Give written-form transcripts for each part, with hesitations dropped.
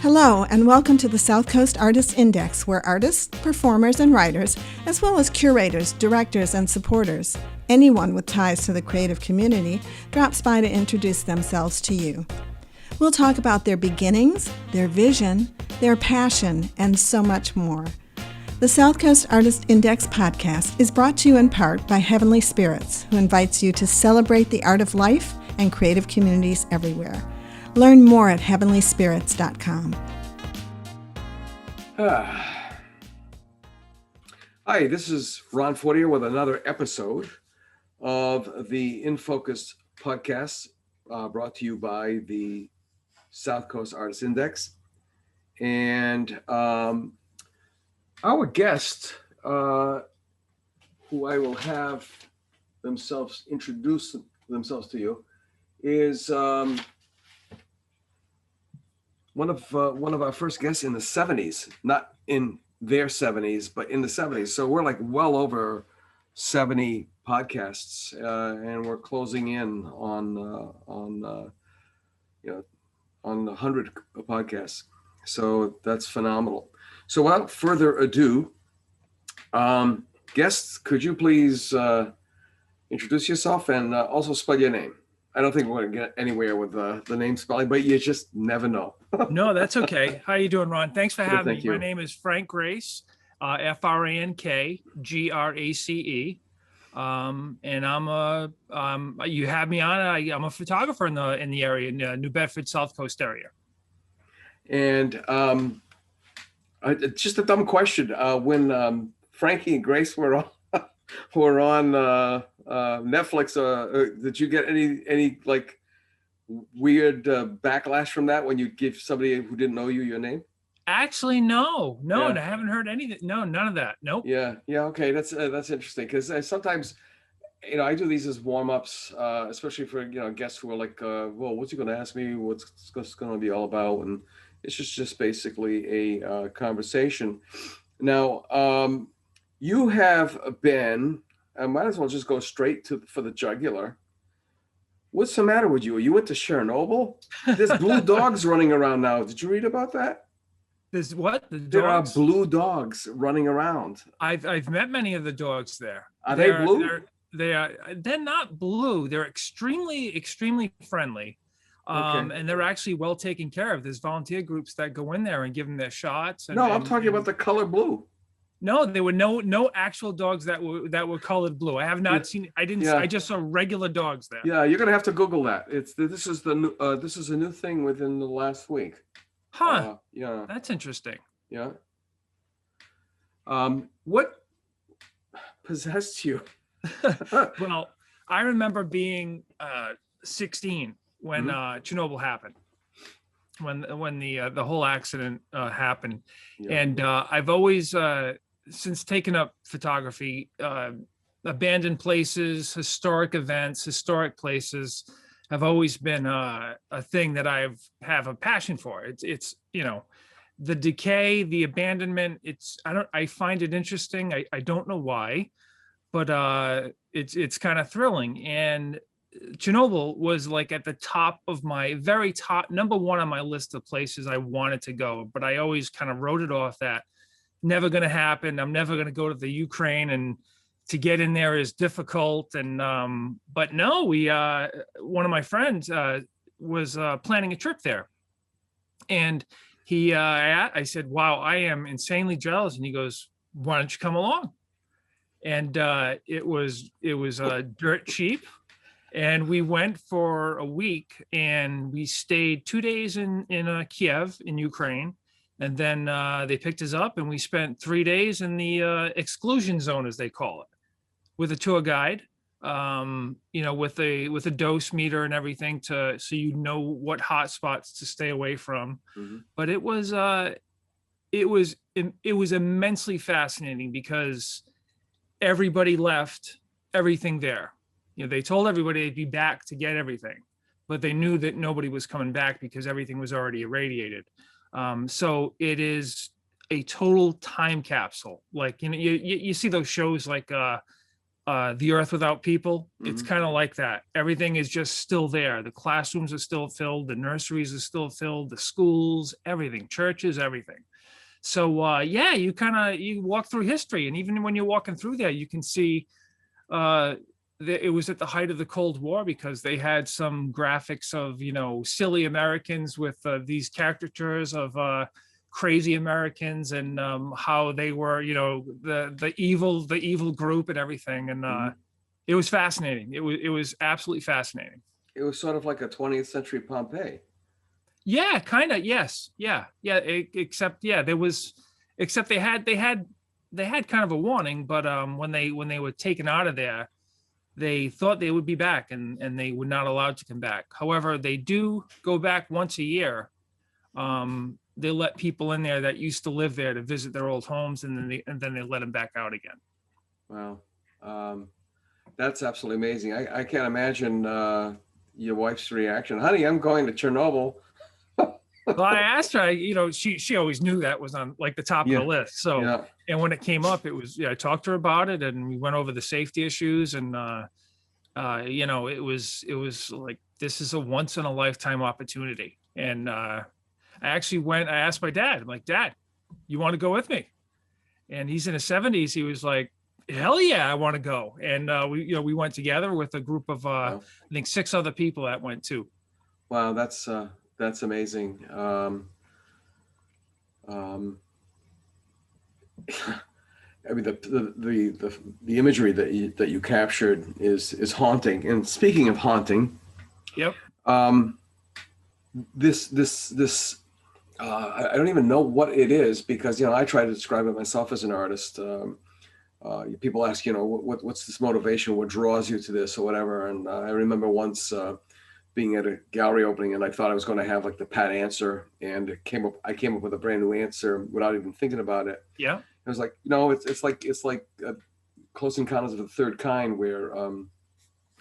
Hello, and welcome to the South Coast Artists Index, where artists, performers, and writers, as well as curators, directors, and supporters, anyone with ties to the creative community, drops by to introduce themselves to you. We'll talk about their beginnings, their vision, their passion, and so much more. The South Coast Artist Index podcast is brought to you in part by Heavenly Spirits, who invites you to celebrate the art of life and creative communities everywhere. Learn more at heavenlyspirits.com. Hi, this is Ron Fortier with another episode of the In Focus podcast brought to you by the South Coast Artist Index. And our guest, who I will have themselves introduce themselves to you, is one of our first guests in the 70s, not in their 70s, but in the 70s. So we're like well over 70 podcasts, and we're closing in on 100 podcasts. So that's phenomenal. So without further ado, guests, could you please introduce yourself and also spell your name? I don't think we're going to get anywhere with the name spelling, but you just never know. No, that's okay. How you doing, Ron? Thanks for having me. You. My name is Frank Grace, Frankgrace. And you have me on. I'm a photographer in the area, in New Bedford, South Coast area. And just a dumb question. When Frankie and Grace were on Netflix, did you get any like weird backlash from that when you give somebody who didn't know you your name? Actually, no, yeah. I haven't heard anything. No, none of that. Nope. Yeah. Okay. That's interesting because sometimes, I do these as warm-ups, especially for guests who are like, well, what's he going to ask me? What's going to be all about? And it's just basically a conversation. Now, you have been. I might as well just go straight for the jugular. What's the matter with you? You went to Chernobyl? There's blue dogs running around now. Did you read about that? There's what? There are blue dogs running around. I've met many of the dogs there. Are they blue? They're not blue. They're extremely friendly. Okay. And they're actually well taken care of. There's volunteer groups that go in there and give them their shots. I'm talking about the color blue. No, there were no actual dogs that were colored blue. I have not seen. I didn't. Yeah. I just saw regular dogs there. Yeah, you're gonna have to Google that. This is a new thing within the last week. Huh. Yeah. That's interesting. Yeah. What possessed you? Well, I remember being 16 when Chernobyl happened. When the whole accident happened, and I've always since taken up photography, abandoned places, historic events, historic places have always been a thing that I have a passion for. It's the decay, the abandonment. I find it interesting. I don't know why, but it's kind of thrilling. And Chernobyl was like at the top of very top, number one on my list of places I wanted to go, but I always kind of wrote it off that never going to happen. I'm never going to go to the Ukraine, and to get in there is difficult. And, but no, one of my friends was planning a trip there, and I said, wow, I am insanely jealous. And he goes, why don't you come along? And it was dirt cheap. And we went for a week, and we stayed 2 days in Kiev in Ukraine. And then they picked us up, and we spent 3 days in the exclusion zone, as they call it, with a tour guide, with a dose meter and everything so what hot spots to stay away from. Mm-hmm. But it was immensely fascinating because everybody left everything there. They told everybody they'd be back to get everything, but they knew that nobody was coming back because everything was already irradiated. So it is a total time capsule. Like, you see those shows like The Earth Without People. It's Mhm. kind of like that. Everything is just still there. The classrooms are still filled. The nurseries are still filled. The schools, everything, churches, everything. So yeah, you walk through history, and even when you're walking through there, you can see uh, it was at the height of the Cold War, because they had some graphics of, silly Americans with these caricatures of crazy Americans, and how they were, the evil group and everything. And Mhm. it was fascinating. It was absolutely fascinating. It was sort of like a 20th century Pompeii. Yeah, kind of. Yes. Yeah. Yeah. Except, yeah, except they had kind of a warning, but when they were taken out of there, they thought they would be back, and they were not allowed to come back. However, they do go back once a year. They let people in there that used to live there to visit their old homes, and then they let them back out again. Wow. Um, that's absolutely amazing. I can't imagine your wife's reaction. Honey, I'm going to Chernobyl. Well, I asked her, she always knew that was on like the top of the Yeah. list. So, Yeah. and when it came up, it was, I talked to her about it, and we went over the safety issues, and it was like, this is a once in a lifetime opportunity. And I asked my dad, I'm like, Dad, you want to go with me? And he's in his 70s. He was like, hell yeah, I want to go. And we went together with a group of Wow. I think 6 other people that went too. Wow, that's amazing. Um, I mean, the imagery that you captured is haunting. And speaking of haunting, Yep. um, this I don't even know what it is, because I try to describe it myself as an artist. People ask, what's this motivation? What draws you to this, or whatever? And I remember once being at a gallery opening, and I thought I was going to have like the pat answer, and I came up with a brand new answer without even thinking about it. Yeah. It was like, it's like Close Encounters of the Third Kind, where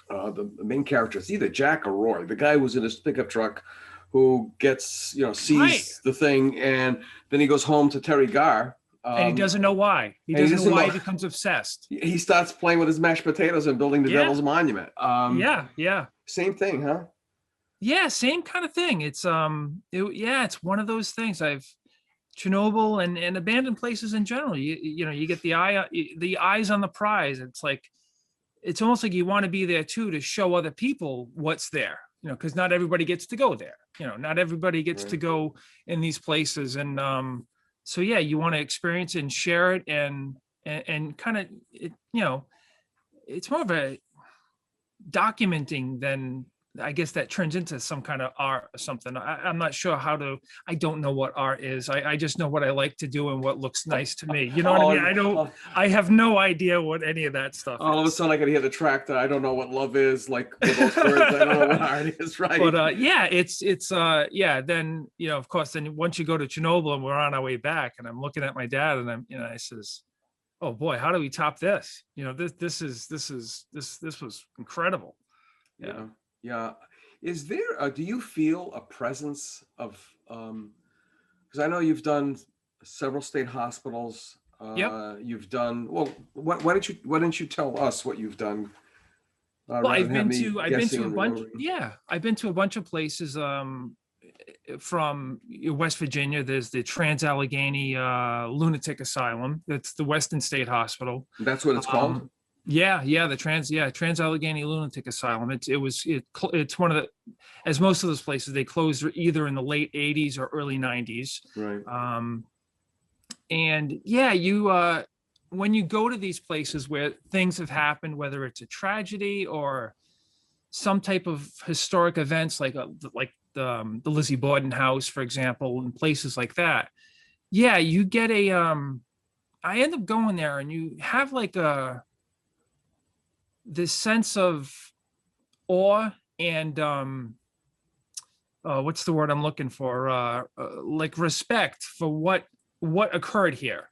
the main character is either Jack or Roy, the guy who's in his pickup truck, who gets, sees Right. the thing, and then he goes home to Terry Garr. And he doesn't know why. He and he doesn't know doesn't why know- he becomes obsessed. He starts playing with his mashed potatoes and building the Yeah. Devil's Monument. Yeah. Yeah. Same thing, huh? Yeah. Same kind of thing. It's it's one of those things. Chernobyl and abandoned places in general. You get the eyes on the prize. It's almost like you want to be there too, to show other people what's there. Because not everybody gets to go there. Not everybody gets to Right. go in these places, and so yeah, you want to experience and share it, and kind of it's more of a documenting than, I guess, that turns into some kind of art or something. I'm not sure I don't know what art is. I just know what I like to do and what looks nice to me. You know what I mean? I have no idea what any of that stuff All of a is. sudden I could hear the track that I don't know what love is, like with those words. I don't know what art is, right? But yeah, it's then, of course, then once you go to Chernobyl and we're on our way back, and I'm looking at my dad, and I says, oh boy, how do we top this? This was incredible. Yeah. Yeah. Is there, do you feel a presence of, because I know you've done several state hospitals. Yep. You've done, well, why didn't you tell us what you've done? Well, rather I've than have been me to I've been guessing to a and bunch. remembering? Yeah, I've been to a bunch of places. From West Virginia, there's the Trans-Allegheny Lunatic Asylum. That's the Western State Hospital. That's what it's called? Yeah, the Trans-Allegheny Lunatic Asylum. It's one of the, as most of those places, they closed either in the late 80s or early 90s. Right. And yeah, when you go to these places where things have happened, whether it's a tragedy or some type of historic events, like the Lizzie Borden house, for example, and places like that. Yeah, you get I end up going there, and you have like this sense of awe and what's the word I'm looking for? Like respect for what occurred here.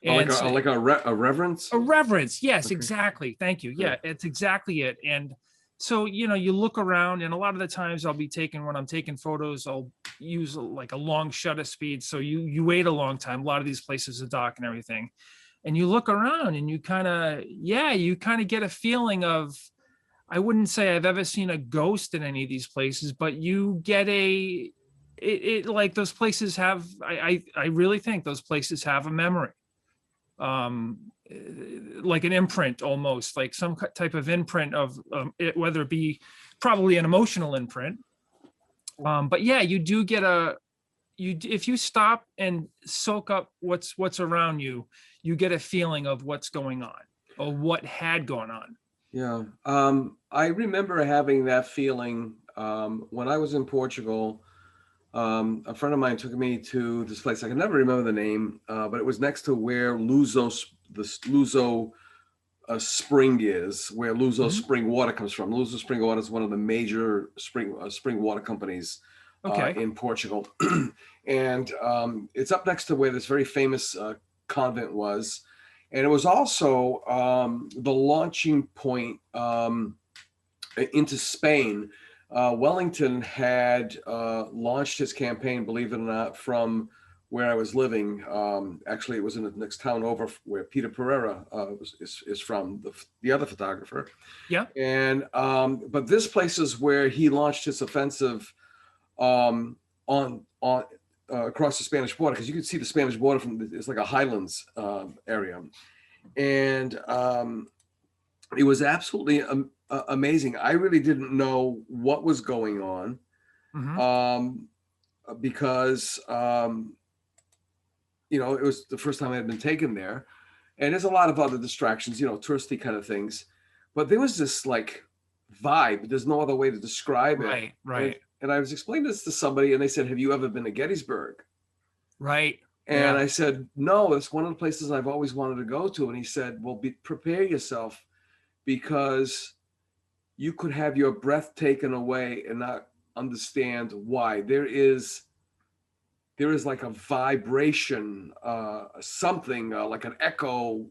And Like a reverence? a reverence. Yes, Okay. Exactly. Thank you. Yeah, it's exactly it. And so, you look around, and a lot of the times when I'm taking photos, I'll use like a long shutter speed. So you wait a long time. A lot of these places are dark and everything. and you look around and you kind of get a feeling of, I wouldn't say I've ever seen a ghost in any of these places, but you get like those places have, I really think those places have a memory. Like an imprint, almost like some type of imprint of it, whether it be probably an emotional imprint. But yeah, you do get if you stop and soak up what's around you, you get a feeling of what's going on or what had gone on. Yeah. I remember having that feeling when I was in Portugal. A friend of mine took me to this place. I can never remember the name, but it was next to where the Luso spring is, where Luso spring water comes from. Luso spring water is one of the major spring water companies in Portugal. And it's up next to where this very famous convent was. And it was also the launching point into Spain. Wellington had launched his campaign, believe it or not, from where I was living. Actually, it was in the next town over where Peter Pereira is from, the other photographer. Yeah. And but this place is where he launched his offensive on across the Spanish border, because you could see the Spanish border from, it's like a highlands area, and it was absolutely amazing. I really didn't know what was going on, because it was the first time I had been taken there, and there's a lot of other distractions, touristy kind of things, but there was this like vibe. There's no other way to describe it. Right. And I was explaining this to somebody, and they said, "Have you ever been to Gettysburg?" Right. And I said, "No, it's one of the places I've always wanted to go to." And he said, "Well, prepare yourself, because you could have your breath taken away and not understand why. There is like a vibration, something like an echo.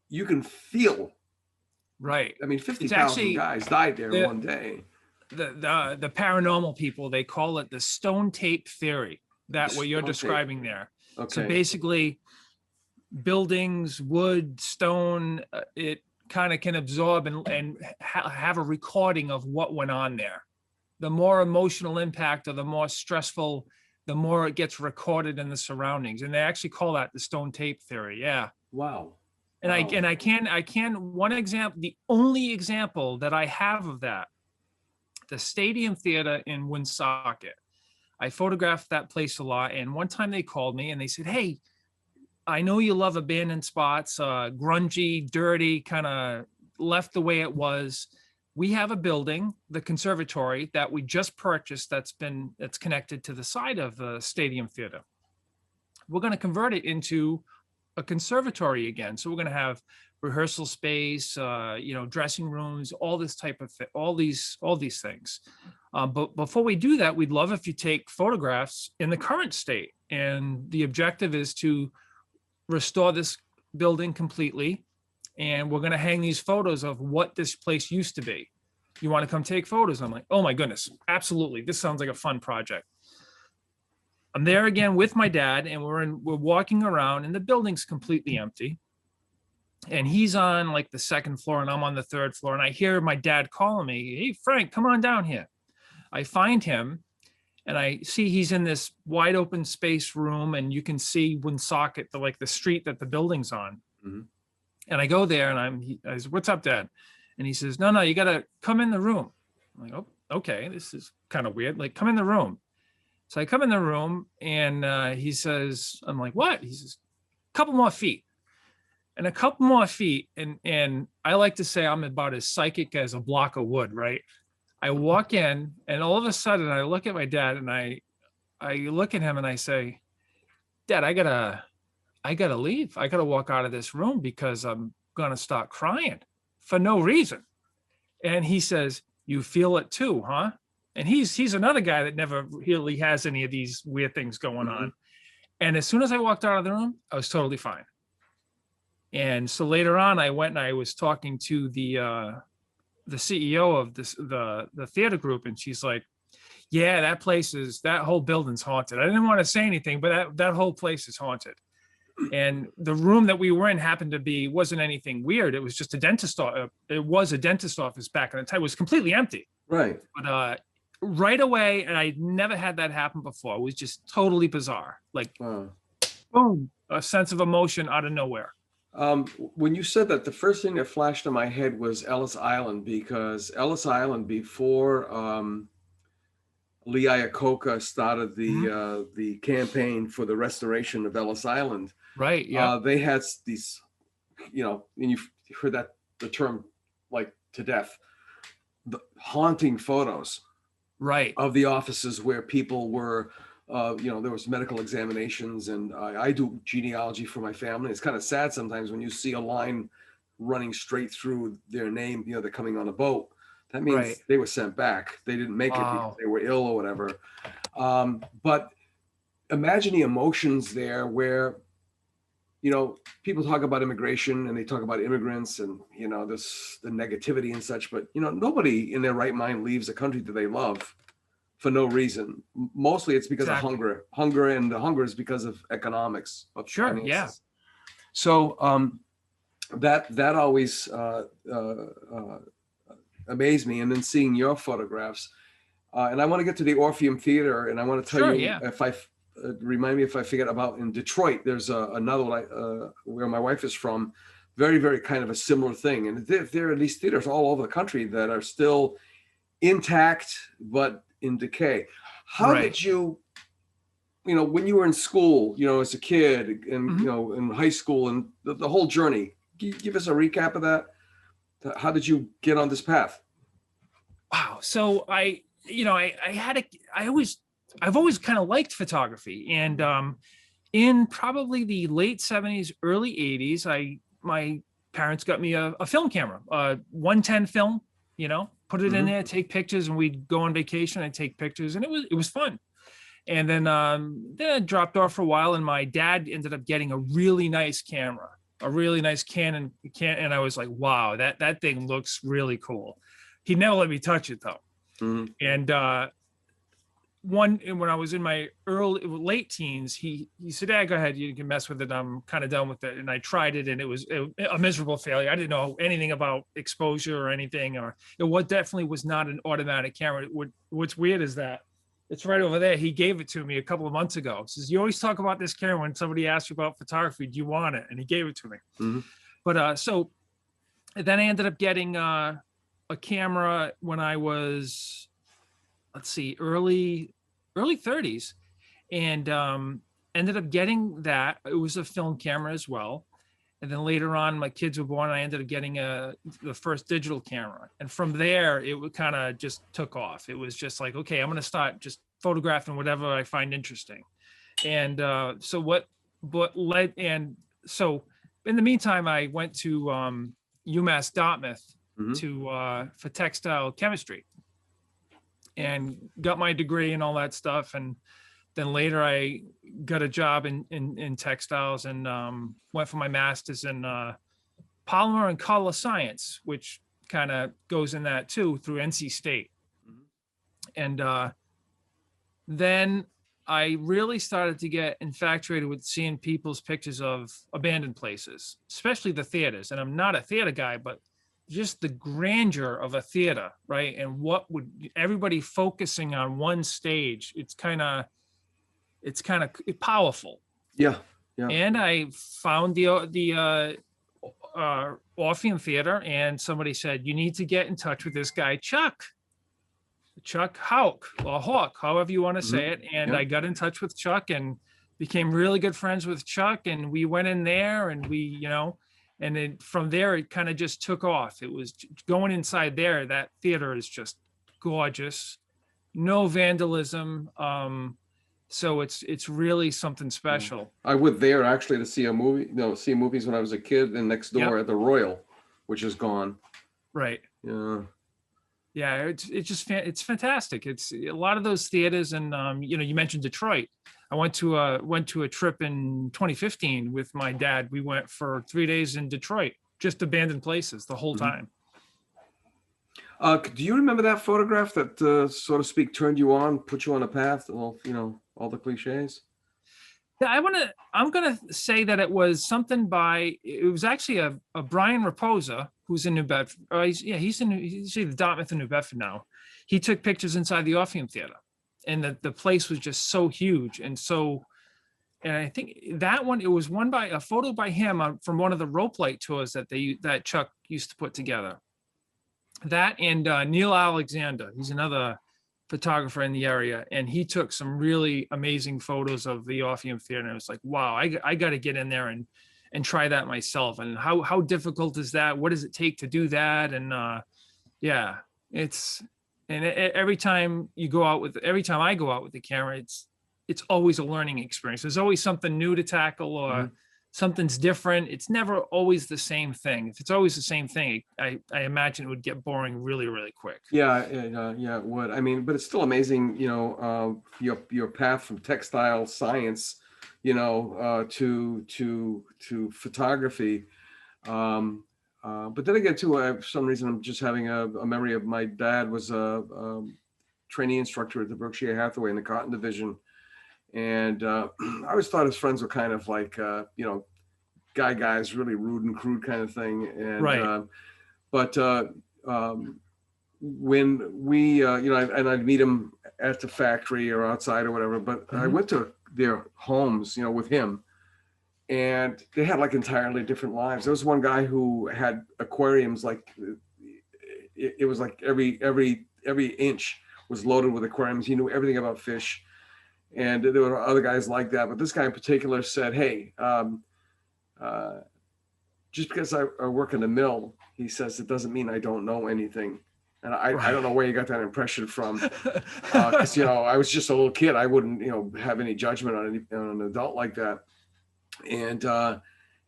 You can feel." Right. I mean, 50,000 guys died there in one day. The paranormal people, they call it the stone tape theory, that what you're describing there. Okay. So basically, buildings, wood, stone, it kind of can absorb and have a recording of what went on there. The more emotional impact or the more stressful, the more it gets recorded in the surroundings. And they actually call that the stone tape theory. Yeah. Wow. And I can one example, the only example that I have of that, the Stadium Theater in Woonsocket. I photographed that place a lot. And one time they called me and they said, "Hey, I know you love abandoned spots, grungy, dirty, kind of left the way it was. We have a building, the conservatory, that we just purchased that's connected to the side of the Stadium Theater. We're going to convert it into a conservatory again. So we're going to have rehearsal space, dressing rooms, all this type of all these things. But before we do that, we'd love if you take photographs in the current state. And the objective is to restore this building completely. And we're going to hang these photos of what this place used to be. You want to come take photos?" I'm like, "Oh my goodness, absolutely. This sounds like a fun project." I'm there again with my dad, and we're walking around, and the building's completely empty. And he's on like the second floor, and I'm on the third floor. And I hear my dad calling me, "Hey, Frank, come on down here." I find him, and I see he's in this wide open space room, and you can see Woonsocket, the street that the building's on. Mm-hmm. And I go there, and I said, "What's up, Dad?" And he says, No, you got to come in the room." I'm like, "Oh, okay, this is kind of weird. Like, come in the room." So I come in the room, and he says, I'm like, "What?" He says, "A couple more feet." And a couple more feet. And I like to say I'm about as psychic as a block of wood, right? I walk in, and all of a sudden I look at my dad, and I look at him, and I say, "Dad, I gotta leave. I gotta walk out of this room because I'm gonna start crying for no reason." And he says, "You feel it too, huh?" And he's another guy that never really has any of these weird things going on. And as soon as I walked out of the room, I was totally fine. And so later on, I went and I was talking to the CEO of the theater group, and she's like, "Yeah, that whole building's haunted." I didn't want to say anything, but that whole place is haunted. And the room that we were in happened to be, wasn't anything weird. It was just a dentist. It was a dentist office back in the time. It was completely empty. Right. But right away, and I never had that happen before. It was just totally bizarre. Like, boom, a sense of emotion out of nowhere. When you said that, the first thing that flashed in my head was Ellis Island, because Ellis Island, before Lee Iacocca started the campaign for the restoration of Ellis Island, right? Yeah, they had these, and you've heard that the term like to death, the haunting photos, right, of the offices where people were. There was medical examinations, and I do genealogy for my family. It's kind of sad sometimes when you see a line running straight through their name. They're coming on a boat. That means they were sent back. They didn't make it because they were ill or whatever. But imagine the emotions there where, people talk about immigration and they talk about immigrants and, the negativity and such, but, nobody in their right mind leaves a country that they love for no reason. Mostly it's because of hunger, and the hunger is because of economics, of finances. Yeah. So that always amazed me. And then seeing your photographs, and I want to get to the Orpheum Theater, and I want to tell you, if I remind me if I forget about, in Detroit, there's another one where my wife is from, very, very kind of a similar thing. And there are these theaters all over the country that are still intact, but in decay. How did you, when you were in school, as a kid, and in high school, and the whole journey, give us a recap of that. How did you get on this path? Wow. So I've always kind of liked photography, and in probably the late 70s, early 80s, my parents got me a film camera, 110 film, put it in there, take pictures, and we'd go on vacation and take pictures, and it was fun. And then I dropped off for a while, and my dad ended up getting a really nice camera, a really nice Canon, and I was like, wow, that thing looks really cool. He never let me touch it though. And when I was in my late teens, he said, "Dad, go ahead, you can mess with it. I'm kind of done with it." And I tried it, and it was a miserable failure. I didn't know anything about exposure or anything, or what definitely was not an automatic camera. What's weird is that it's right over there. He gave it to me a couple of months ago. He says, "You always talk about this camera when somebody asks you about photography. Do you want it?" And he gave it to me. But so then I ended up getting a camera when I was, early 30s, and ended up getting that. It was a film camera as well. And then later on, my kids were born, and I ended up getting the first digital camera. And from there, it kind of just took off. It was just like, okay, I'm going to start just photographing whatever I find interesting. And so in the meantime, I went to UMass Dartmouth for textile chemistry, and got my degree and all that stuff. And then later I got a job in textiles, and went for my master's in polymer and color science, which kind of goes in that too, through NC State. And then I really started to get infatuated with seeing people's pictures of abandoned places, especially the theaters. And I'm not a theater guy, but just the grandeur of a theater, right? And what would everybody focusing on one stage? It's kind of powerful. Yeah. And I found the Orpheum Theater, and somebody said, "You need to get in touch with this guy, Chuck Houck, or Hawk, however you want to say it." And I got in touch with Chuck and became really good friends with Chuck. And we went in there, and and then from there, it kind of just took off. It was going inside there. That theater is just gorgeous, no vandalism. So it's really something special. I went there actually to see a movie, see movies when I was a kid, and next door at the Royal, which is gone. Right. Yeah. Yeah, it's fantastic. It's a lot of those theaters, and you mentioned Detroit. I went to a trip in 2015 with my dad. We went for 3 days in Detroit, just abandoned places the whole time. Do you remember that photograph that, so to speak, turned you on, put you on a path? All the cliches. Yeah, I'm gonna say that it was something it was actually a Brian Raposa, who's in New Bedford. He's either Dartmouth or New Bedford now. He took pictures inside the Orpheum Theater, and the place was just so huge. And I think that one, it was one by a photo by him from one of the rope light tours that Chuck used to put together. That and Neil Alexander, he's another photographer in the area, and he took some really amazing photos of the Orpheum Theater. And it was like, wow, I got to get in there and try that myself. And how difficult is that? What does it take to do that? And yeah, every time I go out with the camera, it's always a learning experience. There's always something new to tackle, or something's different. It's never always the same thing. If it's always the same thing, I imagine it would get boring really, really quick. Yeah, it would. I mean, but it's still amazing, your path from textile science, to photography. But then again, too, for some reason, I'm just having a memory of my dad was a trainee instructor at the Berkshire Hathaway in the Cotton Division. And I always thought his friends were kind of like, guys, really rude and crude kind of thing. And, right. When we, and I'd meet him at the factory or outside or whatever, but I went to their homes, with him, and they had like entirely different lives. There was one guy who had aquariums, like it was like every inch was loaded with aquariums. He knew everything about fish. And there were other guys like that, but this guy in particular said, "Hey, just because I work in the mill," he says, "it doesn't mean I don't know anything." And I don't know where you got that impression from, because I was just a little kid. I wouldn't have any judgment on an adult like that. And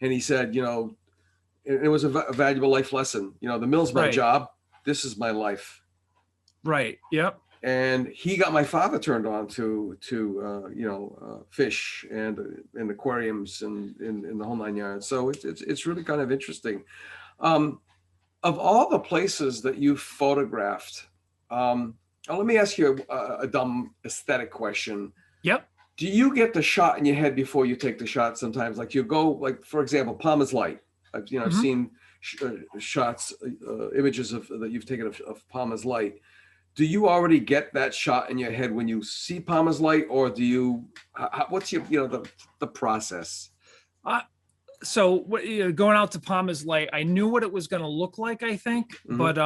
he said, it was a valuable life lesson. The mill's my job. This is my life. Right. Yep. And he got my father turned on to fish and aquariums and in the whole 9 yards. So it's really kind of interesting. Of all the places that you photographed, let me ask you a dumb aesthetic question. Yep. Do you get the shot in your head before you take the shot sometimes? Like you go, like, for example, Palmer's Light. I've seen shots, images that you've taken of Palmer's Light. Do you already get that shot in your head when you see Palmer's Light, or do you, what's your, the process? So going out to Palmer's Light, I knew what it was going to look like, I think, but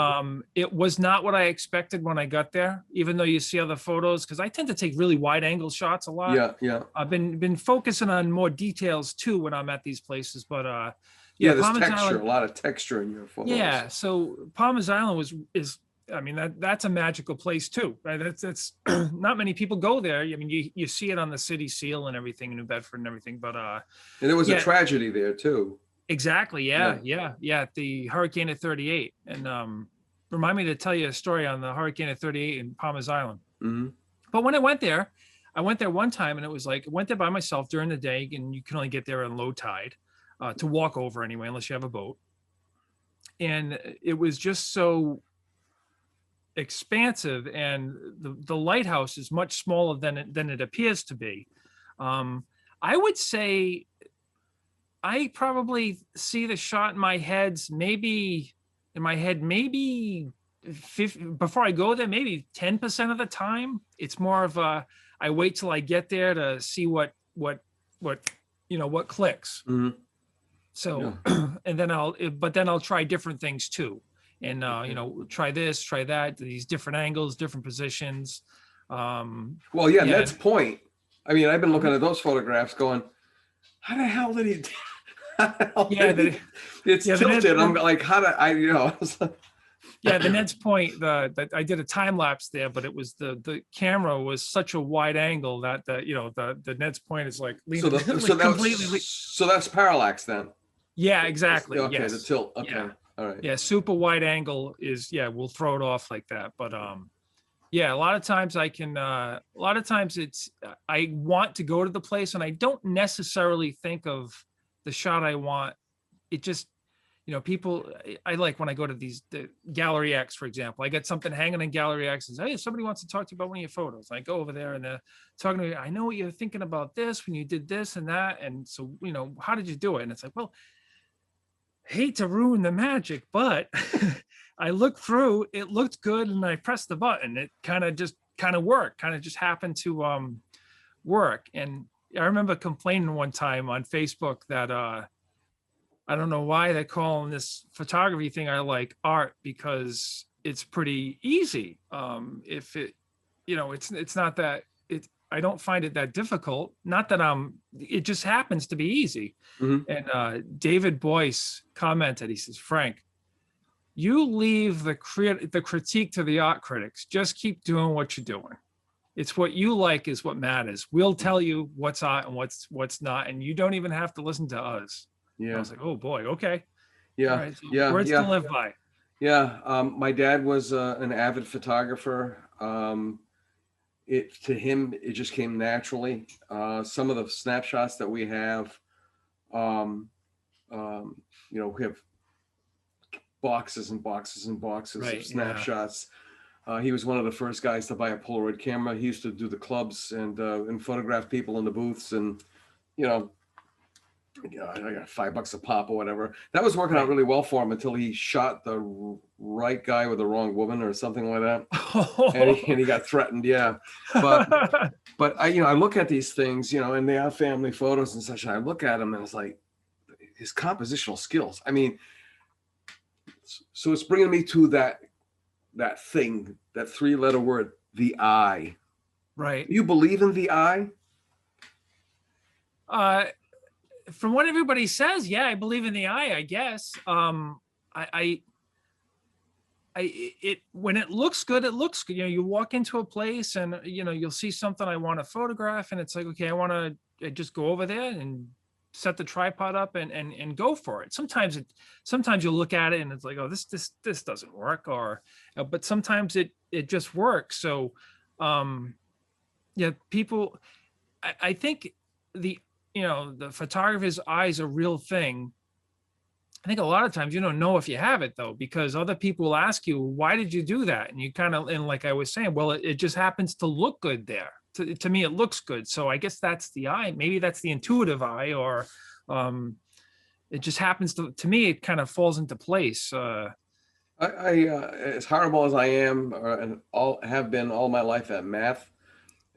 it was not what I expected when I got there, even though you see other photos, because I tend to take really wide angle shots a lot. Yeah. I've been focusing on more details too when I'm at these places, but there's texture, a lot of texture in your photos. Yeah, so Palmer's Island is that's a magical place too, right? That's not many people go there. I mean, you see it on the city seal and everything in New Bedford and everything, but and there was a tragedy there too. Exactly. Yeah. The hurricane at 38, and remind me to tell you a story on the hurricane at 38 in Palmer's Island. But when I went there one time, and it was like, I went there by myself during the day, and you can only get there in low tide to walk over anyway, unless you have a boat. And it was just so expansive, and the lighthouse is much smaller than it appears to be. I would say I probably see the shot in my head maybe 50, before I go there, maybe 10% of the time. It's more of I wait till I get there to see what clicks. So and then I'll try different things too. And, try this, try that, these different angles, different positions. Ned's point. I mean, I've been looking at those photographs going, how the hell did he do? It's tilted. I'm like, how did I, the Ned's point, that I did a time lapse there, but it was the camera was such a wide angle that the Ned's point is like leaning completely. So that's parallax then. Yeah, exactly. Okay, yes. The tilt. Okay. Yeah. All right. Yeah, super wide angle is, we'll throw it off like that. But a lot of times it's, I want to go to the place and I don't necessarily think of the shot I want. It just, people, I like when I go to the Gallery X, for example, I get something hanging in Gallery X and say, hey, somebody wants to talk to you about one of your photos. I go over there and they're talking to me. I know what you're thinking about this when you did this and that. And so, how did you do it? And it's like, well, hate to ruin the magic, but I looked through, it looked good. And I pressed the button. It kind of worked, kind of just happened to work. And I remember complaining one time on Facebook that, I don't know why they're calling this photography thing I like art, because it's pretty easy. If it, it's not that I don't find it that difficult. Not that it just happens to be easy. Mhm. And David Boyce commented, he says, Frank, you leave the critique to the art critics. Just keep doing what you're doing. It's what you like is what matters. We'll tell you what's art and what's not. And you don't even have to listen to us. Yeah. I was like, oh boy, okay. Yeah. All right, so Yeah. words Yeah. to live by. Yeah. My dad was an avid photographer. To him, it just came naturally. Some of the snapshots that we have, we have boxes and boxes and boxes Right, of snapshots. He was one of the first guys to buy a Polaroid camera. He used to do the clubs and photograph people in the booths, and I got $5 a pop or whatever. That was working out really well for him until he shot the right guy with the wrong woman or something like that, and he got threatened. Yeah, but I look at these things, and they have family photos and such, and I look at him and it's like his compositional skills. I mean, so it's bringing me to that thing, that 3-letter word, the eye. Right. You believe in the eye? From what everybody says, yeah, I believe in the eye, I guess. When it looks good, it looks good. You walk into a place and, you'll see something I want to photograph, and it's like, okay, I want to just go over there and set the tripod up and go for it. Sometimes you'll look at it and it's like, oh, this doesn't work, but sometimes it just works. So, yeah, people, I think the photographer's eye is a real thing. I think a lot of times you don't know if you have it though, because other people will ask you, why did you do that? And you and like I was saying, well, it just happens to look good there. To me, it looks good. So I guess that's the eye. Maybe that's the intuitive eye, or it just happens to me, it kind of falls into place. I as horrible as I am, and have been all my life at math,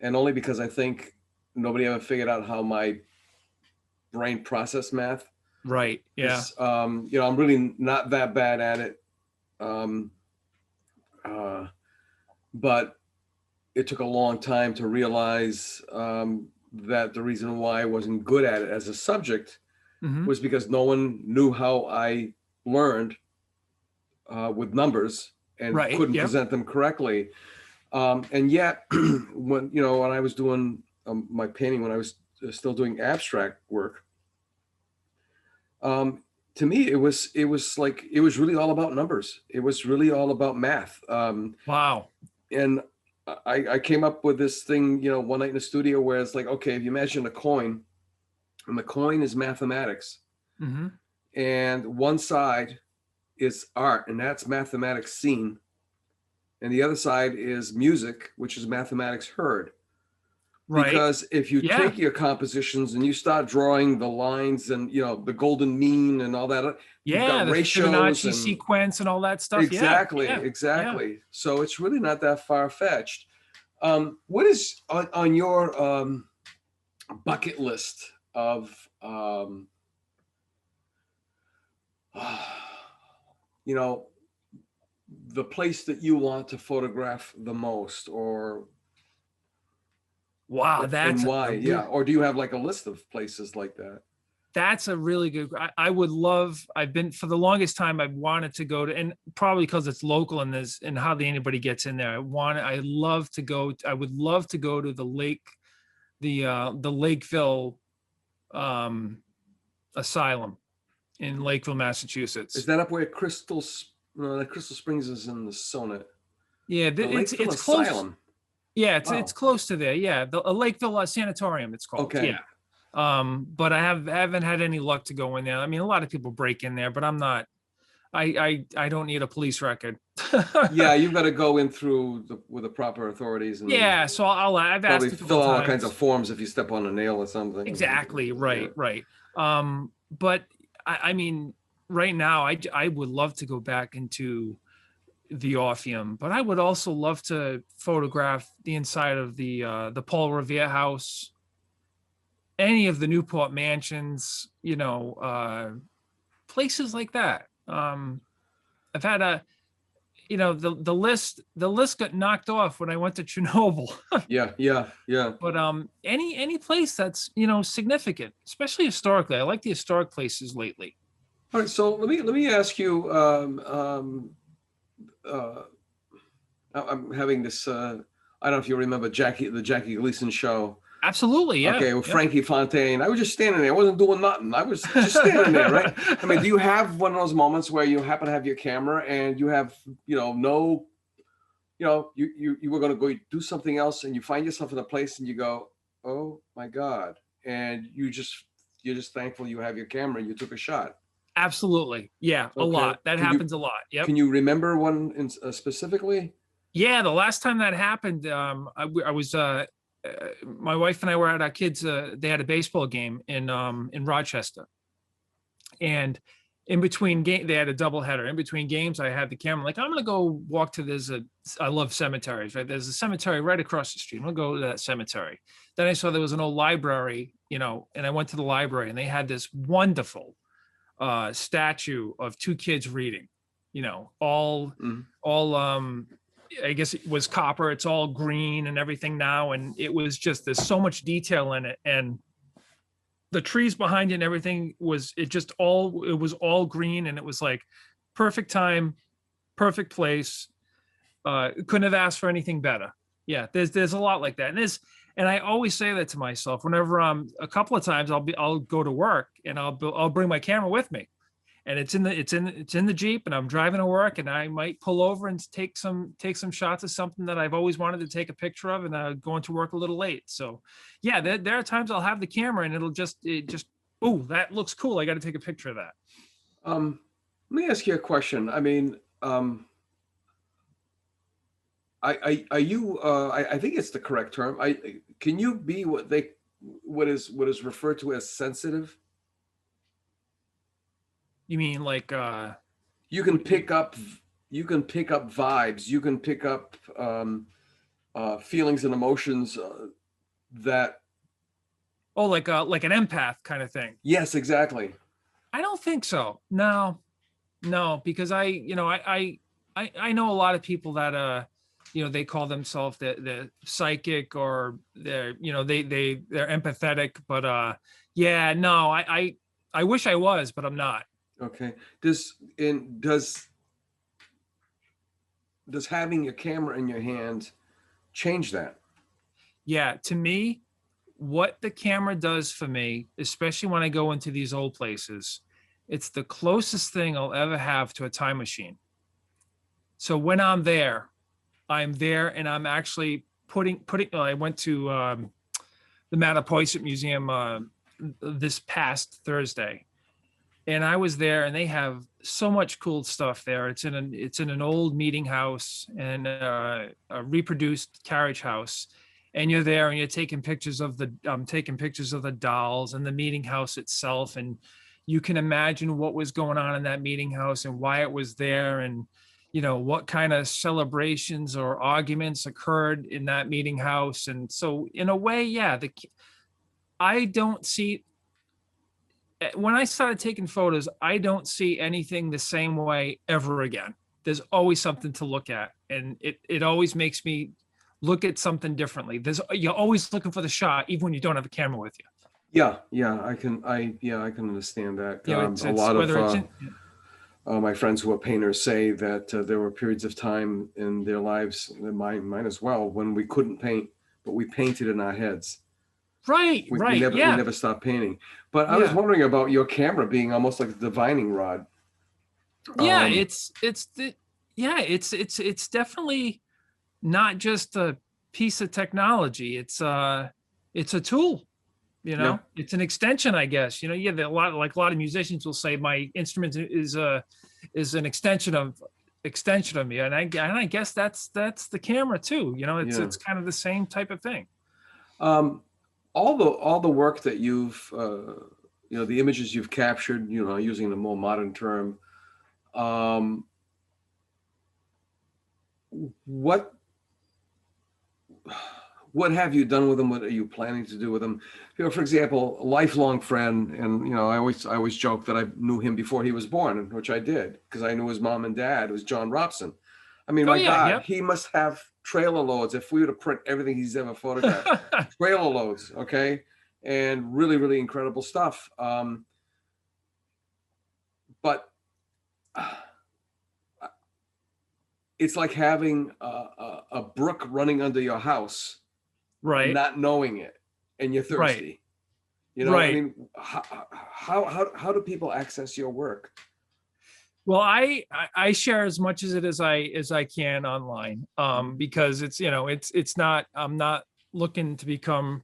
and only because I think nobody ever figured out how my brain process math. Right. Yeah. I'm really not that bad at it. But it took a long time to realize that the reason why I wasn't good at it as a subject was because no one knew how I learned with numbers and couldn't present them correctly. And yet, when I was doing my painting, when I was still doing abstract work, to me, it was really all about numbers. It was really all about math. Wow. And I came up with this thing, one night in the studio where it's like, okay, if you imagine a coin, and the coin is mathematics, and one side is art, and that's mathematics seen, and the other side is music, which is mathematics heard. Right. Because if you take your compositions and you start drawing the lines and the golden mean and all that, you've got the ratios Fibonacci and sequence and all that stuff. Exactly. Yeah. So it's really not that far-fetched. What is on your bucket list of the place that you want to photograph the most, or wow, that's and why? Or do you have like a list of places like that? That's a really good. I would love. I've been for the longest time. I've wanted to go to, and probably because it's local and there's and hardly anybody gets in there. I would love to go to the lake, the Lakeville, asylum, in Lakeville, Massachusetts. Is that up where Crystal Springs is in the Sonnet? Yeah, it's close. Asylum. Yeah, it's close to there. Yeah, the Lakeville Sanatorium, it's called. Okay. Yeah. But I haven't had any luck to go in there. I mean, a lot of people break in there, but I'm not I don't need a police record. Yeah, you've got to go in with the proper authorities and Yeah, so I've probably asked a couple fill out all kinds of times. forms if you step on a nail or something. Exactly, Yeah. right. But I mean, right now, I would love to go back into the Orpheum, but I would also love to photograph the inside of the Paul Revere house, any of the Newport mansions, places like that. I've had the list got knocked off when I went to Chernobyl. Yeah. But any place that's significant, especially historically. I like the historic places lately. All right, so let me ask you. I'm having this. I don't know if you remember the Jackie Gleason show. Absolutely, yeah. Okay, with yeah. Frankie Fontaine. I was just standing there. I wasn't doing nothing. I was just standing there, right? I mean, do you have one of those moments where you happen to have your camera and you have, no, you were going to go do something else and you find yourself in a place and you go, oh my God. And you're just thankful you have your camera and you took a shot. Absolutely. Yeah, a Okay. lot. That happens a lot. Yep. Can you remember one specifically? Yeah, the last time that happened, I was my wife and I were at our kids. They had a baseball game in Rochester, and in between game, they had a doubleheader. In between games, I had the camera. Like, I'm gonna go walk to I love cemeteries, right? There's a cemetery right across the street. I'm gonna go to that cemetery. Then I saw there was an old library, and I went to the library, and they had this wonderful statue of two kids reading. All I guess it was copper. It's all green and everything now. And it was just, there's so much detail in it. And the trees behind it and everything it was all green. And it was like perfect time, perfect place. Couldn't have asked for anything better. Yeah. There's a lot like that. And I always say that to myself whenever a couple of times I'll go to work and I'll bring my camera with me. And it's in the Jeep and I'm driving to work and I might pull over and take some shots of something that I've always wanted to take a picture of, and going to work a little late. So yeah, there are times I'll have the camera and it just, oh, that looks cool. I got to take a picture of that. Let me ask you a question. I mean, are you, I think it's the correct term. Can you be what is referred to as sensitive? You mean like you can pick up vibes, you can pick up feelings and emotions that like an empath kind of thing? Yes, exactly. I don't think so. No, because I know a lot of people that they call themselves the psychic, or they're empathetic, but yeah, no, I wish I was, but I'm not. Okay. Does having your camera in your hand change that? Yeah, to me, what the camera does for me, especially when I go into these old places, it's the closest thing I'll ever have to a time machine. So when I'm there and I'm actually putting I went to the Mattapoisett Museum this past Thursday. And I was there, and they have so much cool stuff there. It's in an old meeting house and a reproduced carriage house. And you're there, and you're taking pictures of the dolls and the meeting house itself. And you can imagine what was going on in that meeting house and why it was there, and what kind of celebrations or arguments occurred in that meeting house. And so, in a way, yeah, I don't see. When I started taking photos, I don't see anything the same way ever again. There's always something to look at, and it always makes me look at something differently. You're always looking for the shot, even when you don't have a camera with you. Yeah, I can understand that. A lot of my friends who are painters say that there were periods of time in their lives, and mine as well, when we couldn't paint, but we painted in our heads. Right. We never stopped painting. But I was wondering about your camera being almost like a divining rod. Yeah, it's definitely not just a piece of technology. It's a tool. Yeah. it's an extension, I guess. A lot of musicians will say my instrument is an extension of me, and I guess that's the camera too. Yeah. It's kind of the same type of thing. All the work that you've the images you've captured, using the more modern term, what have you done with them? What are you planning to do with them? For example, a lifelong friend, and I always joke that I knew him before he was born, which I did, because I knew his mom and dad. It was John Robson. I mean, my God, yep. he must have trailer loads. If we were to print everything he's ever photographed, trailer loads, okay, and really, really incredible stuff. But it's like having a brook running under your house, right? Not knowing it, and you're thirsty. Right. Right. I mean, how do people access your work? Well, I share as much as I can online, because it's not, I'm not looking to become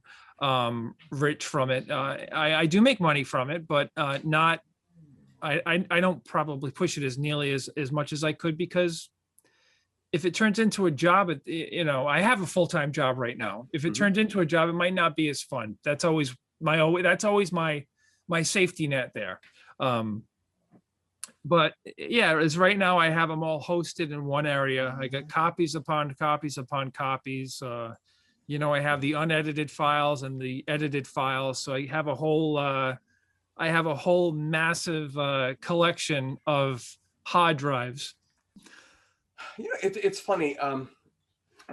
rich from it. I do make money from it, but not. I don't probably push it as nearly as much as I could, because if it turns into a job, I have a full-time job right now. If it turns into a job, it might not be as fun. That's always my safety net there. But yeah, as right now, I have them all hosted in one area. I got copies upon copies upon copies. I have the unedited files and the edited files. So I have a whole massive collection of hard drives. It's funny. I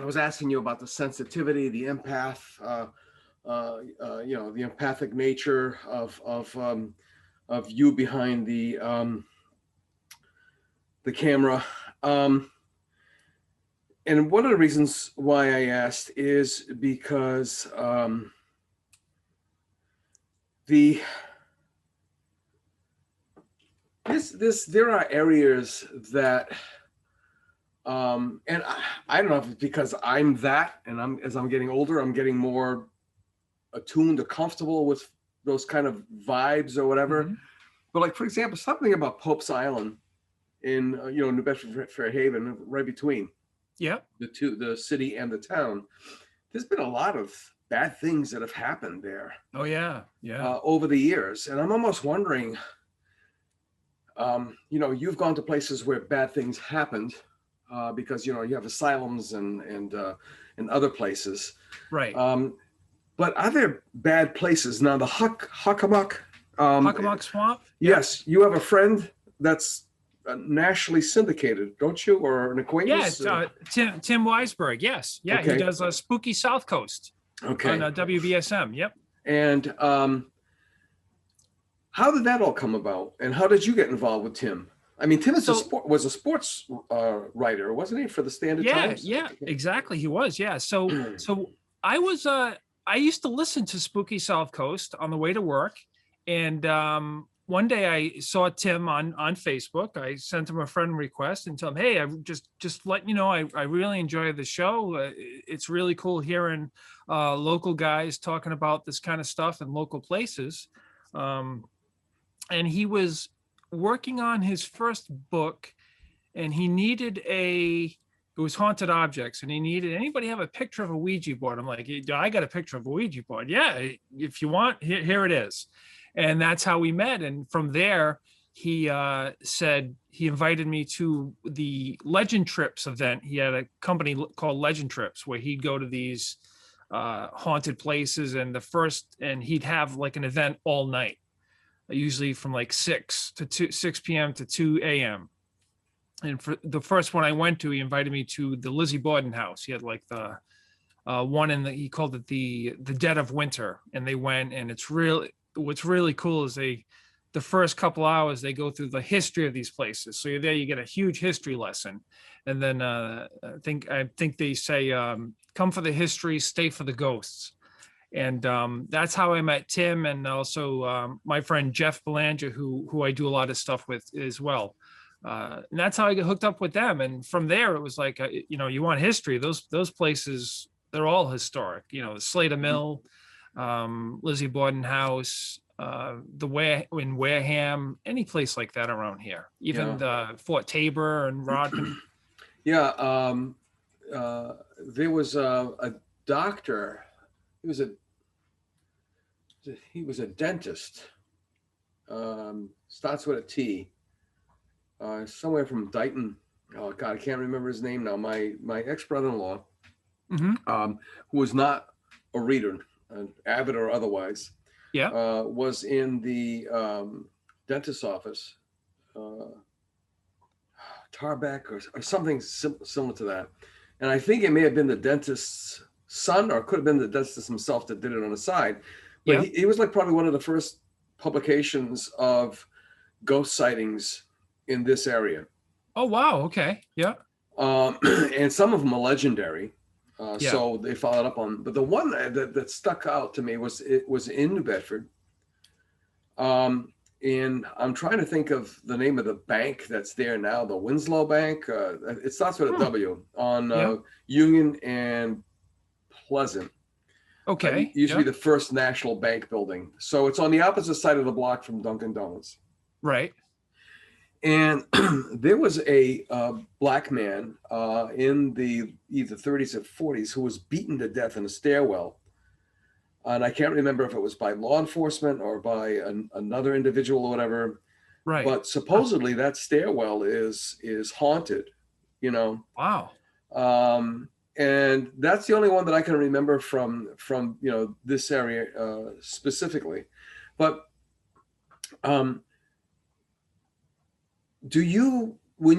was asking you about the sensitivity, the empath, the empathic nature of you behind the camera. And one of the reasons why I asked is because there are areas that and I don't know if it's because I'm that, and as I'm getting older, I'm getting more attuned or comfortable with those kind of vibes or whatever. But like, for example, something about Pope's Island in New Bedford Fairhaven, right between the city and the town, there's been a lot of bad things that have happened there. Oh yeah. Over the years, and I'm almost wondering, you've gone to places where bad things happened, because you have asylums and other places, right? But are there bad places now? The Hockomock Swamp. Yes, you have a friend that's nationally syndicated, don't you, or an acquaintance? Yeah, Tim Weisberg. Yes, yeah, okay. He does Spooky South Coast. Okay. On WBSM. Yep. And how did that all come about? And how did you get involved with Tim? I mean, Tim was a sports writer, wasn't he, for the Standard Times? Yeah, exactly. He was. Yeah. So I was. I used to listen to Spooky South Coast on the way to work, and one day I saw Tim on Facebook. I sent him a friend request and told him, "Hey, I just letting you know, I really enjoy the show. It's really cool hearing local guys talking about this kind of stuff in local places." And he was working on his first book, and he needed it was haunted objects, and he needed, anybody have a picture of a Ouija board? I'm like, I got a picture of a Ouija board. Yeah, if you want, here it is. And that's how we met. And from there, he said he invited me to the Legend Trips event. He had a company called Legend Trips where he'd go to these haunted places, and he'd have like an event all night, usually from like 6 p.m. to 2 a.m. And for the first one I went to, he invited me to the Lizzie Borden house. He had like the one he called it the Dead of Winter. And they went, and what's really cool is the first couple hours, they go through the history of these places. So you're there, you get a huge history lesson. And then I think they say, come for the history, stay for the ghosts. And that's how I met Tim, and also my friend Jeff Belanger, who I do a lot of stuff with as well. And that's how I got hooked up with them. And from there, it was like, you want history. Those places, they're all historic. The Slater Mill, Lizzie Borden House, the Ware in Wareham, any place like that around here, even the Fort Tabor and Rodman. Yeah. There was a doctor. He was a dentist. Starts with a T. Somewhere from Dighton. Oh God, I can't remember his name now. My ex-brother-in-law, who was not a reader, an avid or otherwise, was in the dentist's office, Tarbeck or something similar to that. And I think it may have been the dentist's son, or it could have been the dentist himself that did it on the side. But he was like probably one of the first publications of ghost sightings in this area. Oh, wow. Okay. Yeah. And some of them are legendary. So they followed up on, but the one that stuck out to me was in New Bedford. And I'm trying to think of the name of the bank that's there now, the Winslow Bank. It starts with a W on Union and Pleasant. Okay. It used to be the First National Bank building. So it's on the opposite side of the block from Dunkin' Donuts. Right. And there was a black man in the either 30s or 40s who was beaten to death in a stairwell. And I can't remember if it was by law enforcement or by another individual or whatever. Right. But supposedly that stairwell is haunted, you know. Wow. And that's the only one that I can remember from this area specifically. But when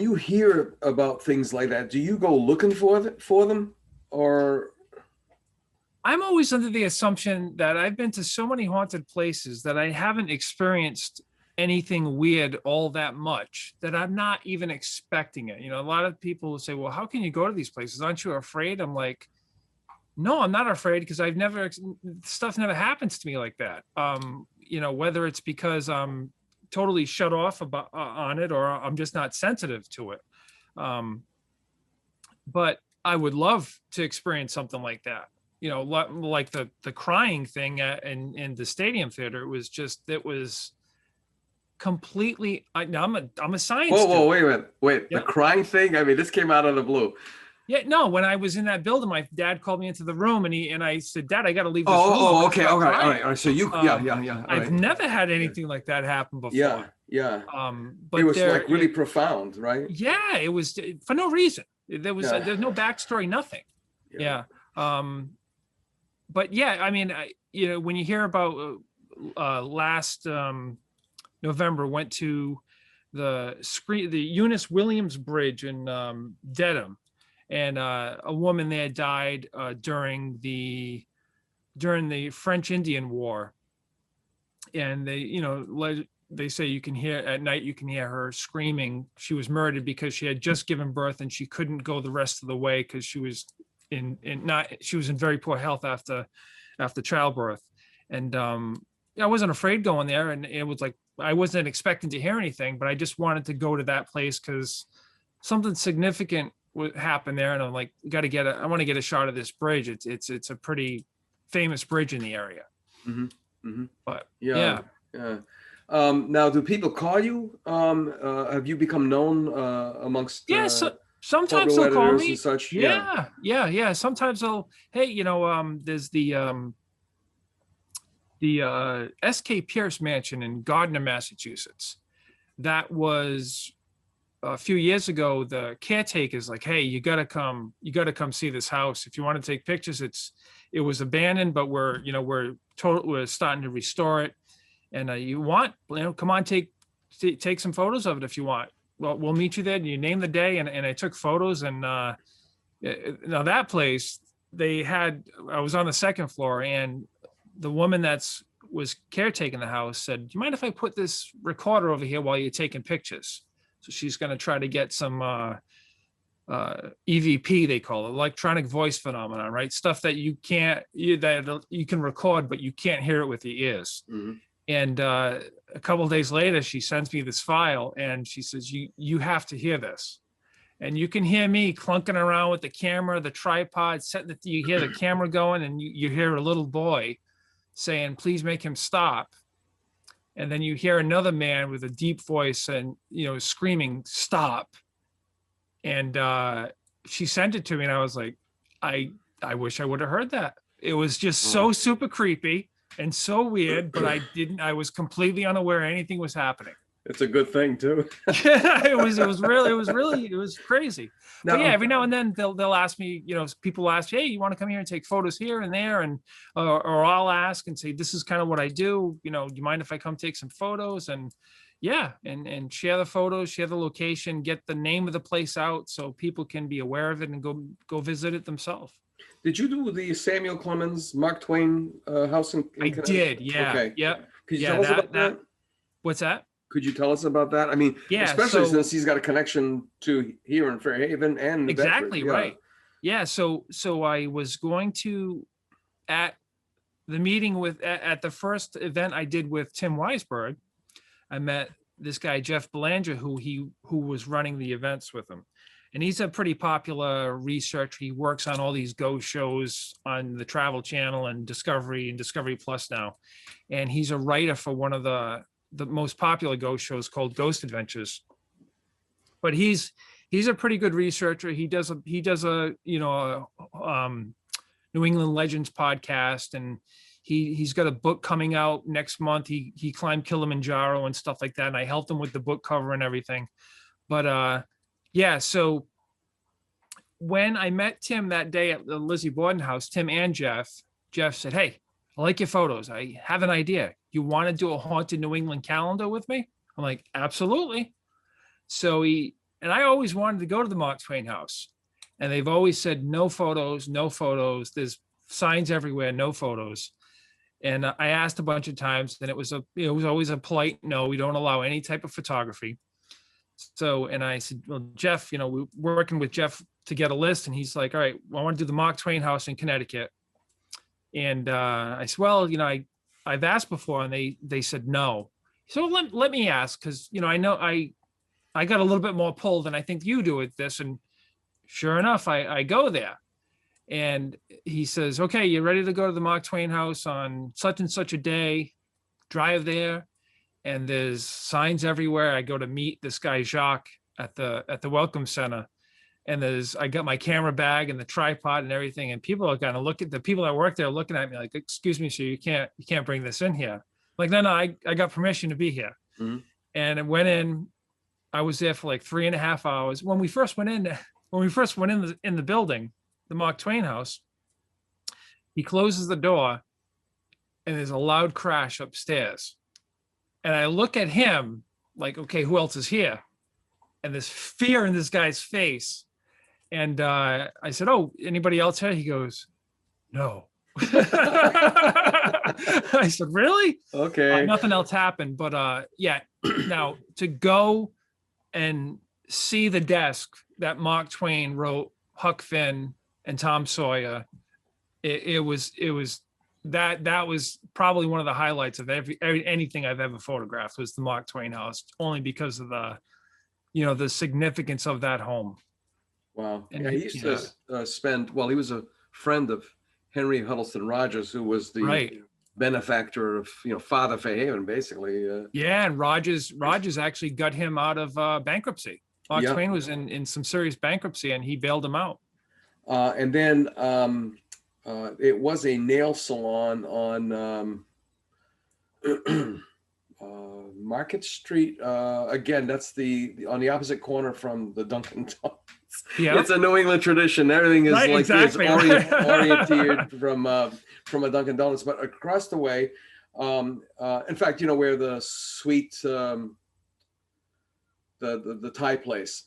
you hear about things like that, do you go looking for them, or? I'm always under the assumption that I've been to so many haunted places that I haven't experienced anything weird all that much, that I'm not even expecting it. A lot of people will say, well, how can you go to these places? Aren't you afraid? I'm like, no, I'm not afraid, because stuff never happens to me like that. Whether it's because I'm totally shut off on it, or I'm just not sensitive to it. But I would love to experience something like that. Like the crying thing in the Stadium Theater. It was completely. I'm a science. Whoa, wait a minute. Wait, the crying thing. I mean, this came out of the blue. Yeah, no. When I was in that building, my dad called me into the room, and I said, "Dad, I got to leave this room." Oh, okay, all right. So you, yeah. I've never had anything like that happen before. Yeah. But it was like really profound, right? Yeah, it was for no reason. There's no backstory, nothing. Yeah. But yeah, I mean, when you hear about last November, went to the Eunice Williams Bridge in Dedham, and a woman there died during the French Indian War, and they say you can hear at night, you can hear her screaming. She was murdered because she had just given birth and she couldn't go the rest of the way because she was in very poor health after childbirth. And I wasn't afraid going there, and it was like I wasn't expecting to hear anything, but I just wanted to go to that place because something significant would happen there, and I'm like, I want to get a shot of this bridge. It's a pretty famous bridge in the area. Mm-hmm. Mm-hmm. But yeah. Now, do people call you? Have you become known amongst? Sometimes they'll call me. And such. Yeah. Sometimes they'll, hey, there's the S.K. Pierce Mansion in Gardner, Massachusetts. That was a few years ago. The caretaker's like, hey, you gotta come see this house. If you want to take pictures, it was abandoned, but we're starting to restore it. And come on, take some photos of it if you want. Well, we'll meet you there. And you name the day, and I took photos. And now that place, I was on the second floor, and the woman was caretaking the house said, do you mind if I put this recorder over here while you're taking pictures? So she's going to try to get some EVP, they call it, electronic voice phenomenon, right? Stuff that you can record, but you can't hear it with your ears. Mm-hmm. And a couple of days later, she sends me this file, and she says, you have to hear this. And you can hear me clunking around with the camera, the tripod, you hear the camera going, and you hear a little boy saying, please make him stop. And then you hear another man with a deep voice and, screaming, stop. And she sent it to me and I was like, I wish I would have heard that. It was just so super creepy and so weird, but I was completely unaware anything was happening. It's a good thing too. Yeah, it was crazy. But yeah, every now and then they'll ask me, people ask, hey, you want to come here and take photos here and there? And, or I'll ask and say, this is kind of what I do. Do you mind if I come take some photos? And yeah, and share the photos, share the location, get the name of the place out so people can be aware of it and go visit it themselves. Did you do the Samuel Clemens, Mark Twain house in I did, yeah. Okay. Yep. Could you tell us about that? What's that? Could you tell us about that? I mean, yeah, especially since he's got a connection to here in Fairhaven and exactly right. Yeah. So I was going to at the meeting at the first event I did with Tim Weisberg, I met this guy, Jeff Belanger, who was running the events with him. And he's a pretty popular researcher. He works on all these ghost shows on the Travel Channel and Discovery Plus now. And he's a writer for one of the most popular ghost shows called Ghost Adventures. But he's a pretty good researcher. He does a New England Legends podcast, and he's got a book coming out next month. He climbed Kilimanjaro and stuff like that, and I helped him with the book cover and everything. But yeah, so when I met Tim that day at the Lizzie Borden house, Tim and Jeff said, hey, I like your photos. I have an idea. You want to do a haunted New England calendar with me? I'm like, absolutely. So and I always wanted to go to the Mark Twain house, and they've always said, no photos, no photos. There's signs everywhere, no photos. And I asked a bunch of times, and it was always a polite no. We don't allow any type of photography. So, and I said, well, Jeff, we're working with Jeff to get a list, and he's like, all right, well, I want to do the Mark Twain house in Connecticut. And I said, well, I've asked before, and they said no. So let me ask, because I know I got a little bit more pull than I think you do with this. And sure enough, I go there, and he says, okay, you ready to go to the Mark Twain house on such and such a day? Drive there, and there's signs everywhere. I go to meet this guy Jacques at the Welcome Center, and I got my camera bag and the tripod and everything, and people are kind of the people that work there are looking at me like, excuse me, sir, you can't bring this in here. Like, no, I got permission to be here. Mm-hmm. And I went in. I was there for like 3.5 hours. When we first went in the building, the Mark Twain house, he closes the door, and there's a loud crash upstairs. And I look at him like, okay, who else is here? And there's fear in this guy's face. And I said, oh, anybody else here? He goes, no. I said, really? Okay. Nothing else happened. But yeah, now to go and see the desk that Mark Twain wrote Huck Finn and Tom Sawyer, it was that was probably one of the highlights of anything I've ever photographed, was the Mark Twain house, only because of the significance of that home. Wow. And he used to spend, well, he was a friend of Henry Huddleston Rogers, who was the benefactor of, Father Fairhaven, basically. Yeah, and Rogers actually got him out of bankruptcy. Mark Twain was in some serious bankruptcy, and he bailed him out. And then it was a nail salon on Market Street. Again, that's on the opposite corner from the Dunkin' Donuts. Yeah, it's a New England tradition. Everything is oriented from a Dunkin' Donuts, but across the way, in fact, where the sweet the Thai place.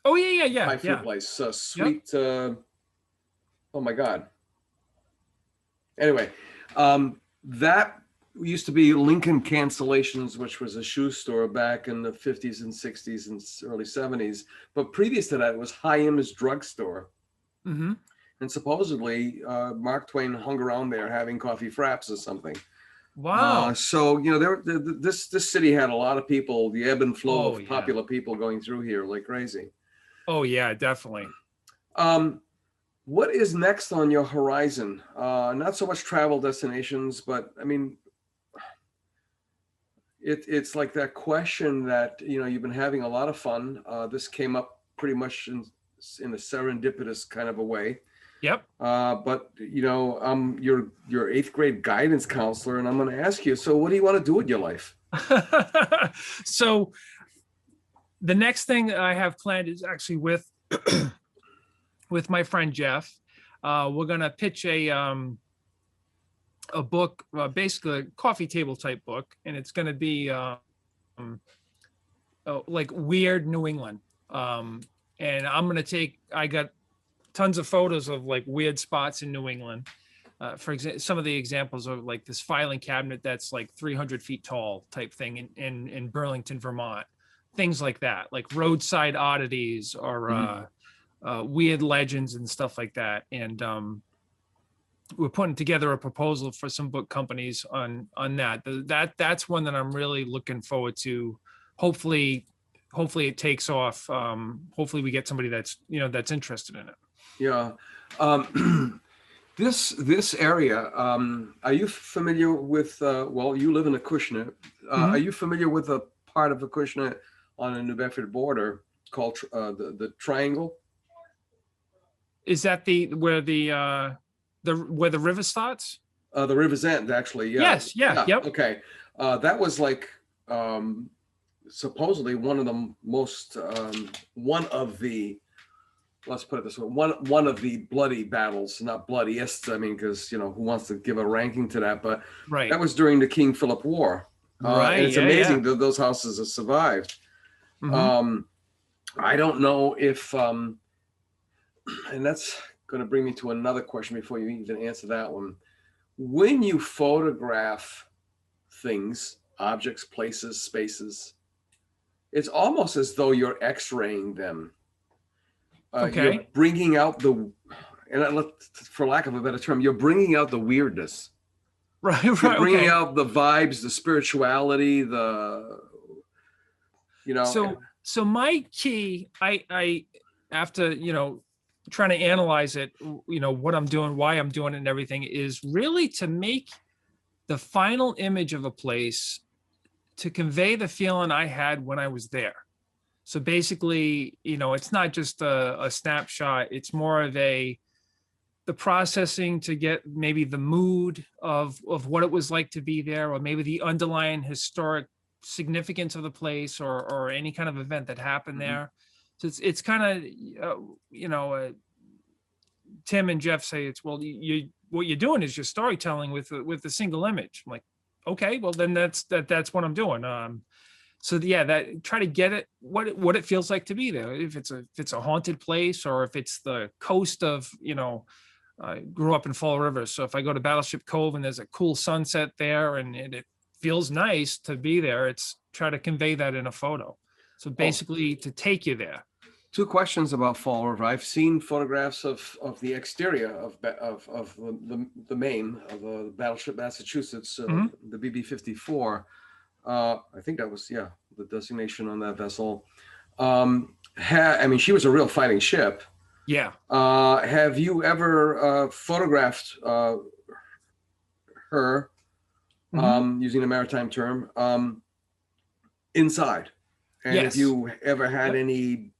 Oh yeah. Thai food place. Sweet. Yep. Oh my God. Anyway, that used to be Lincoln Cancellations, which was a shoe store back in the 50s and 60s and early 70s. But previous to that, it was Haim's drugstore. Mm-hmm. And supposedly, Mark Twain hung around there having coffee fraps or something. Wow. So, this city had a lot of people, the ebb and flow of popular people going through here like crazy. Oh, yeah, definitely. What is next on your horizon? Not so much travel destinations, but I mean, it's like that question that, you know, you've been having a lot of fun. This came up pretty much in a serendipitous kind of a way. Yep. But you know, I'm your eighth grade guidance counselor, and I'm going to ask you. So, what do you want to do with your life? So, the next thing I have planned is actually with my friend Jeff. We're going to pitch a book, basically a coffee table type book, and it's going to be like weird New England. And I'm going to I got tons of photos of like weird spots in New England. For example, some of the examples are like this filing cabinet that's like 300 feet tall type thing in Burlington, Vermont. Things like that, like roadside oddities or weird legends and stuff like that. And we're putting together a proposal for some book companies on that. That's one that I'm really looking forward to. Hopefully it takes off. Hopefully we get somebody that's interested in it. Yeah. This area, are you familiar with, well, you live in Acushnet. Are you familiar with a part of Acushnet on the New Bedford border called the Triangle? Is that where the river starts? The river's end, actually. Yeah. Yes. Yeah. Yep. Okay. That was like supposedly one of the most let's put it this way, one of the bloody battles, not bloodiest. I mean, because, you know, who wants to give a ranking to that? But right. That was during the King Philip War. Right. And it's amazing that those houses have survived. I don't know if, and that's going to bring me to another question before you even answer that one. When you photograph things, objects, places, spaces, it's almost as though you're X-raying them. Okay. You're bringing out for lack of a better term, you're bringing out the weirdness. Right. You're bringing out the vibes, the spirituality, So my key, I after, trying to analyze it, what I'm doing, why I'm doing it and everything, is really to make the final image of a place to convey the feeling I had when I was there. So basically, it's not just a snapshot. It's more of the processing to get maybe the mood of what it was like to be there, or maybe the underlying historic significance of the place, or any kind of event that happened there. So it's kind of, Tim and Jeff say what you're doing is you're storytelling with a single image. I'm like, okay, well then that's what I'm doing. So that try to get it what it feels like to be there. If it's a haunted place, or if it's the coast of, I grew up in Fall River, so if I go to Battleship Cove and there's a cool sunset there and it feels nice to be there, it's try to convey that in a photo. So basically to take you there. Two questions about Fall River. I've seen photographs of the exterior of the Maine, of the Battleship Massachusetts, the BB-54. I think that was the designation on that vessel. I mean, she was a real fighting ship. Yeah. Have you ever photographed her, using a maritime term, inside? And yes. If you ever had any?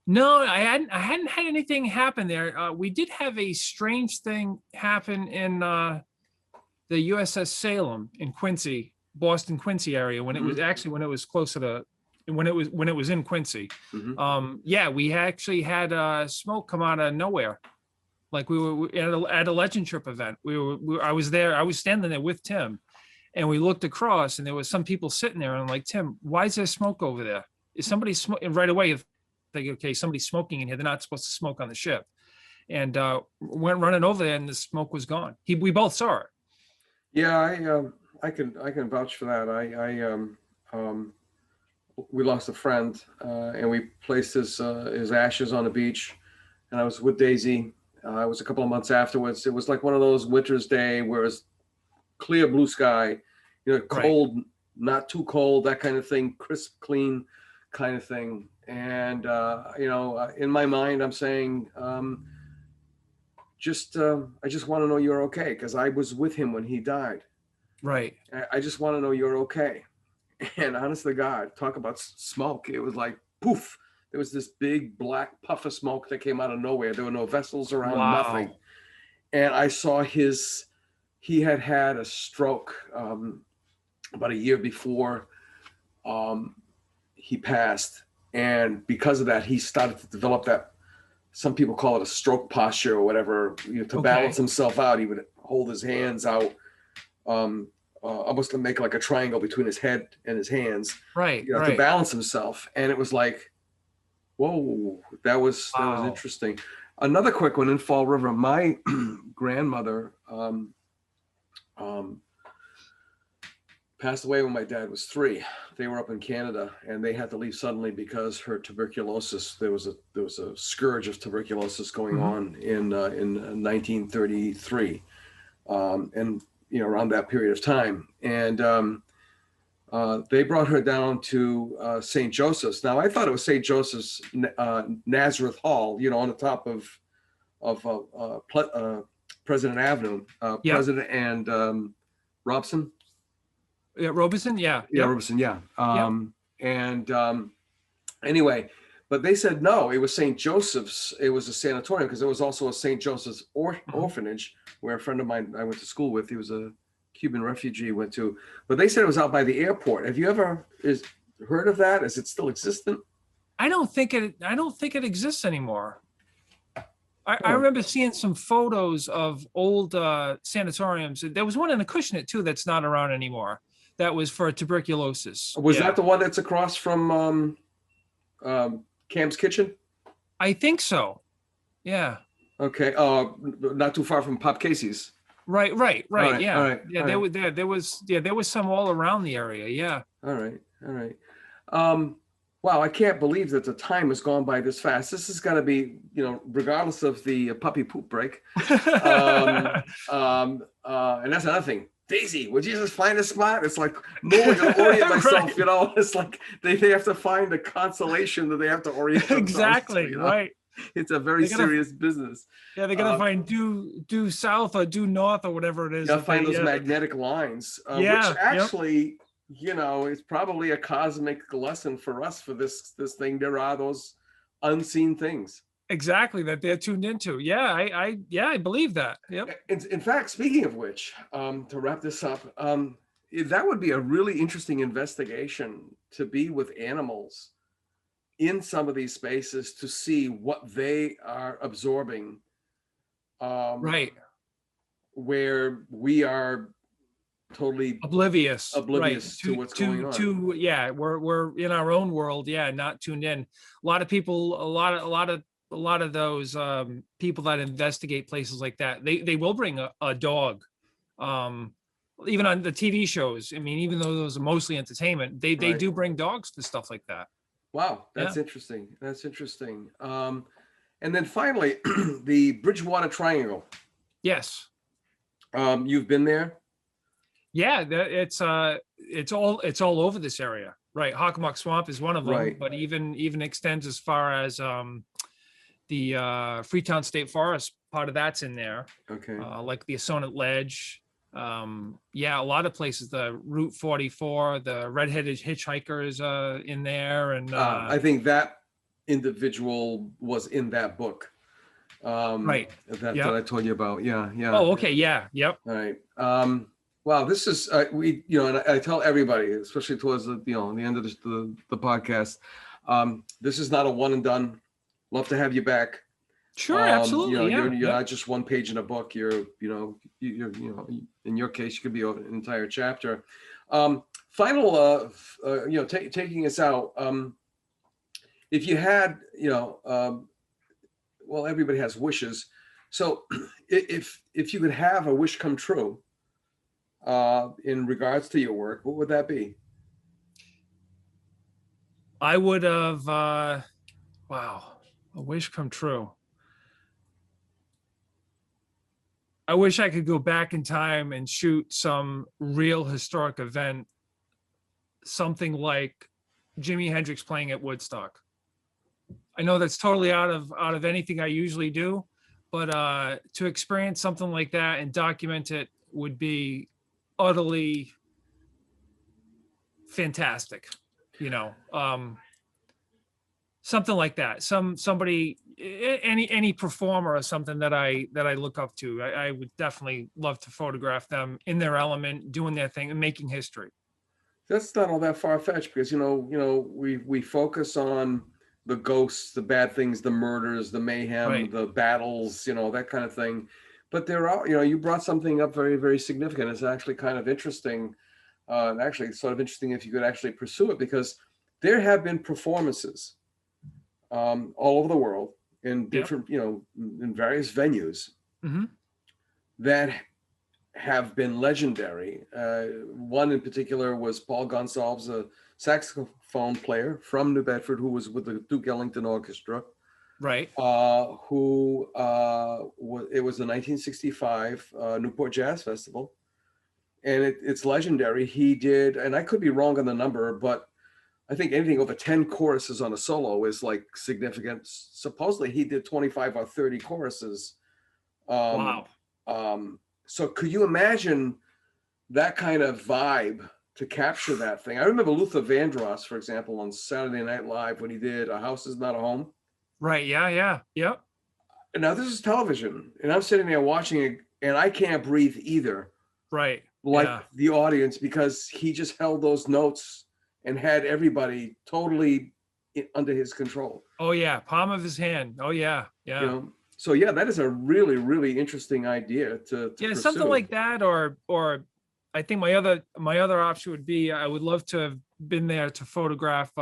No, I hadn't had anything happen there. We did have a strange thing happen in the USS Salem in Quincy, Boston, Quincy area, when it was closer to, when it was in Quincy. We actually had smoke come out of nowhere. Like we were at a legend trip event. I was there. I was standing there with Tim, and we looked across, and there was some people sitting there. And I'm like, Tim, why is there smoke over there? Is somebody smoking? Right away, you think, okay, somebody's smoking in here. They're not supposed to smoke on the ship. And went running over there, and the smoke was gone. We both saw it. Yeah, I can vouch for that. We lost a friend, and we placed his ashes on the beach, and I was with Daisy. It was a couple of months afterwards. It was like one of those winter's day where it's clear blue sky, cold, not too cold, that kind of thing, crisp, clean kind of thing. And in my mind, I'm saying, I just want to know you're okay, because I was with him when he died. Right. I just want to know you're okay. And honest to God, talk about smoke. It was like poof. There was this big black puff of smoke that came out of nowhere. There were no vessels around, Wow. nothing. And I saw he had had a stroke about a year before he passed. And because of that, he started to develop that, some people call it a stroke posture or whatever, to balance himself out. He would hold his hands out, almost to make like a triangle between his head and his hands, right, to balance himself. And it was like, whoa, that was interesting. Another quick one in Fall River. My grandmother passed away when my dad was 3. They were up in Canada, and they had to leave suddenly because her tuberculosis. There was a scourge of tuberculosis going on in 1933, and around that period of time. And they brought her down to St. Joseph's. Now I thought it was St. Joseph's Nazareth Hall, on the top of President Avenue, President and Robson. Yeah, Robeson, yeah. Robeson, yeah. Anyway, but they said no, it was St. Joseph's. It was a sanatorium, because there was also a St. Joseph's orphanage where a friend of mine I went to school with, he was a Cuban refugee, went to. But they said it was out by the airport. Have you ever heard of that? Is it still existent? I don't think it exists anymore. I remember seeing some photos of old sanatoriums. There was one in Acushnet too that's not around anymore. That was for tuberculosis. Was that the one that's across from Cam's Kitchen? I think so. Yeah. Okay. Not too far from Pop Casey's. Right. All right, Yeah. all right, Yeah. all right. There was some all around the area. Yeah. All right. Wow, I can't believe that the time has gone by this fast. This is going to be, regardless of the puppy poop break. And that's another thing. Daisy, would you just find a spot? It's like, no, I'm going to orient myself, It's like they have to find a consolation that they have to orient themselves exactly, to, right. It's a very serious business. Yeah, they're going to find due south or due north or whatever it is. You got to find those magnetic lines, which actually... it's probably a cosmic lesson for us for this thing. There are those unseen things. Exactly, that they're tuned into. Yeah, I believe that. Yep. In fact, speaking of which, to wrap this up, that would be a really interesting investigation, to be with animals in some of these spaces to see what they are absorbing. Right. Where we are totally oblivious to what's going on. We're in our own world, not tuned in. A lot of people, a lot of those people that investigate places like that, they will bring a dog, even on the TV shows. I mean, even though those are mostly entertainment, they do bring dogs to stuff like that. Wow, that's interesting. And then finally, the Bridgewater Triangle. Yes. You've been there? Yeah, it's all over this area, right? Hockomock Swamp is one of them, but even extends as far as the Freetown State Forest. Part of that's in there. Okay. Like the Assonet Ledge. A lot of places. The Route 44, the Red-Headed Hitchhikers in there, and I think that individual was in that book. Right. That I told you about. Yeah. Oh, okay. Yeah. Yep. All right. Wow, this is and I tell everybody, especially towards the end of the podcast, this is not a one and done. Love to have you back. Sure, absolutely. You're not just one page in a book. You're in your case, you could be an entire chapter. Final, taking us out. If you had, everybody has wishes. So if you could have a wish come true, in regards to your work, what would that be? I would have, a wish come true. I wish I could go back in time and shoot some real historic event, something like Jimi Hendrix playing at Woodstock. I know that's totally out of anything I usually do, but to experience something like that and document it would be utterly fantastic, you know. Something like that. Somebody, any performer or something that I look up to. I would definitely love to photograph them in their element, doing their thing and making history. That's not all that far-fetched, because we focus on the ghosts, the bad things, the murders, the mayhem, Right. the battles, that kind of thing. But there are, you brought something up very, very significant. It's actually kind of interesting. Actually, it's sort of interesting if you could actually pursue it, because there have been performances all over the world in different, in various venues that have been legendary. One in particular was Paul Gonsalves, a saxophone player from New Bedford who was with the Duke Ellington Orchestra. Right. It was the 1965 Newport Jazz Festival, and it's legendary. He did, and I could be wrong on the number, but I think anything over 10 choruses on a solo is like significant. Supposedly he did 25 or 30 choruses. Wow. So could you imagine that kind of vibe to capture that thing? I remember Luther Vandross, for example, on Saturday Night Live when he did A House Is Not a Home. Right. Yeah. Yep. And now this is television, and I'm sitting there watching it, and I can't breathe either. Right. Like the audience, because he just held those notes and had everybody totally under his control. Oh yeah, palm of his hand. Oh yeah. So yeah, that is a really, really interesting idea to pursue. Something like that, or I think my other option would be I would love to have been there to photograph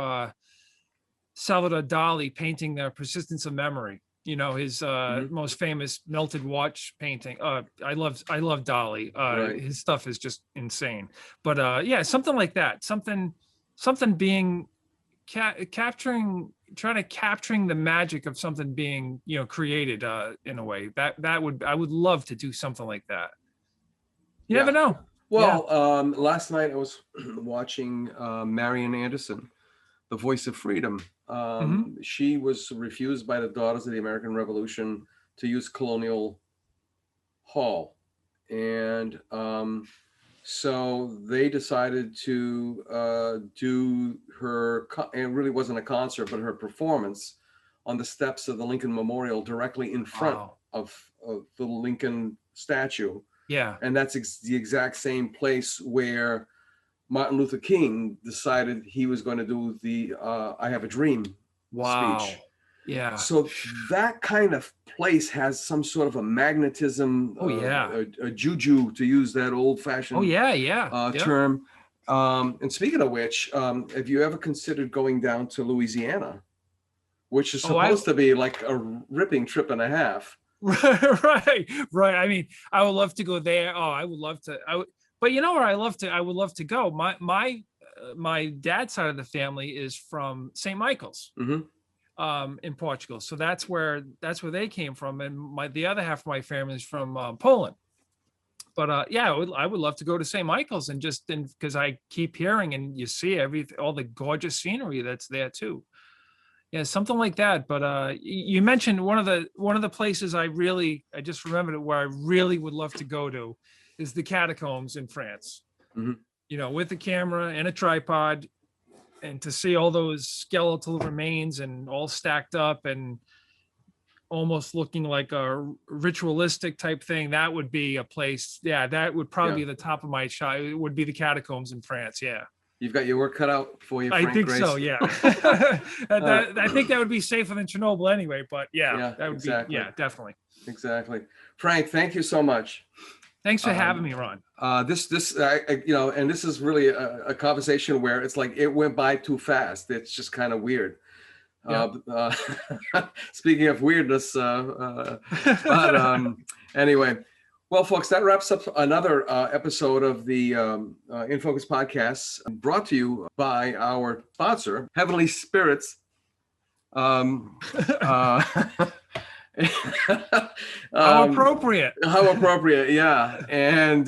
Salvador Dali painting the Persistence of Memory. His most famous melted watch painting. I love Dali. Right. His stuff is just insane. But something like that. Something being capturing the magic of something being created in a way that I would love to do something like that. You never know. Well, last night I was watching Marian Anderson, The Voice of Freedom. She was refused by the Daughters of the American Revolution to use Colonial Hall, and so they decided to do her, it really wasn't a concert, but her performance on the steps of the Lincoln Memorial directly in front of the Lincoln statue. Yeah. And that's the exact same place where Martin Luther King decided he was going to do the I Have a Dream speech. Yeah. So that kind of place has some sort of a magnetism, a juju, to use that old-fashioned term. And speaking of which, have you ever considered going down to Louisiana, which is supposed to be like a ripping trip and a half? Right. I mean, I would love to go there. Oh, I would love to. But you know where I would love to go. My dad's side of the family is from St. Michael's. In Portugal, so that's where they came from, and the other half of my family is from Poland. But I would love to go to St. Michael's and because I keep hearing and you see all the gorgeous scenery that's there too. Yeah, something like that. But you mentioned one of the places I just remembered it, where I really would love to go to is the catacombs in France. With a camera and a tripod, and to see all those skeletal remains and all stacked up and almost looking like a ritualistic type thing, that would be a place. Yeah, that would probably be the top of my shot. It would be the catacombs in France. Yeah. You've got your work cut out for you, Frank. I think Grace. so, yeah. I think that would be safer than Chernobyl anyway, but that would be, definitely. Exactly. Frank, thank you so much. Thanks for having me, Ron. And this is really a conversation where it's like it went by too fast. It's just kind of weird. Speaking of weirdness, but anyway, well, folks, that wraps up another episode of the In Focus podcast, brought to you by our sponsor, Heavenly Spirits. How appropriate. How appropriate, yeah. And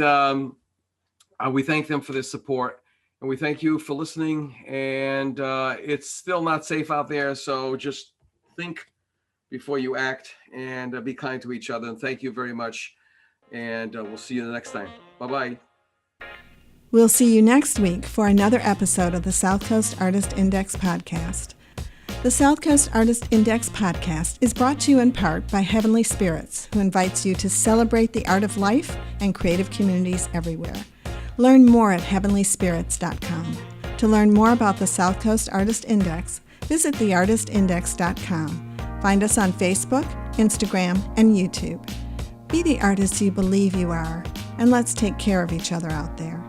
we thank them for their support, and we thank you for listening. And it's still not safe out there, so just think before you act, and be kind to each other. And thank you very much. And we'll see you the next time. Bye-bye. We'll see you next week for another episode of the South Coast Artist Index podcast. The South Coast Artist Index podcast is brought to you in part by Heavenly Spirits, who invites you to celebrate the art of life and creative communities everywhere. Learn more at heavenlyspirits.com. To learn more about the South Coast Artist Index, visit theartistindex.com. Find us on Facebook, Instagram, and YouTube. Be the artist you believe you are, and let's take care of each other out there.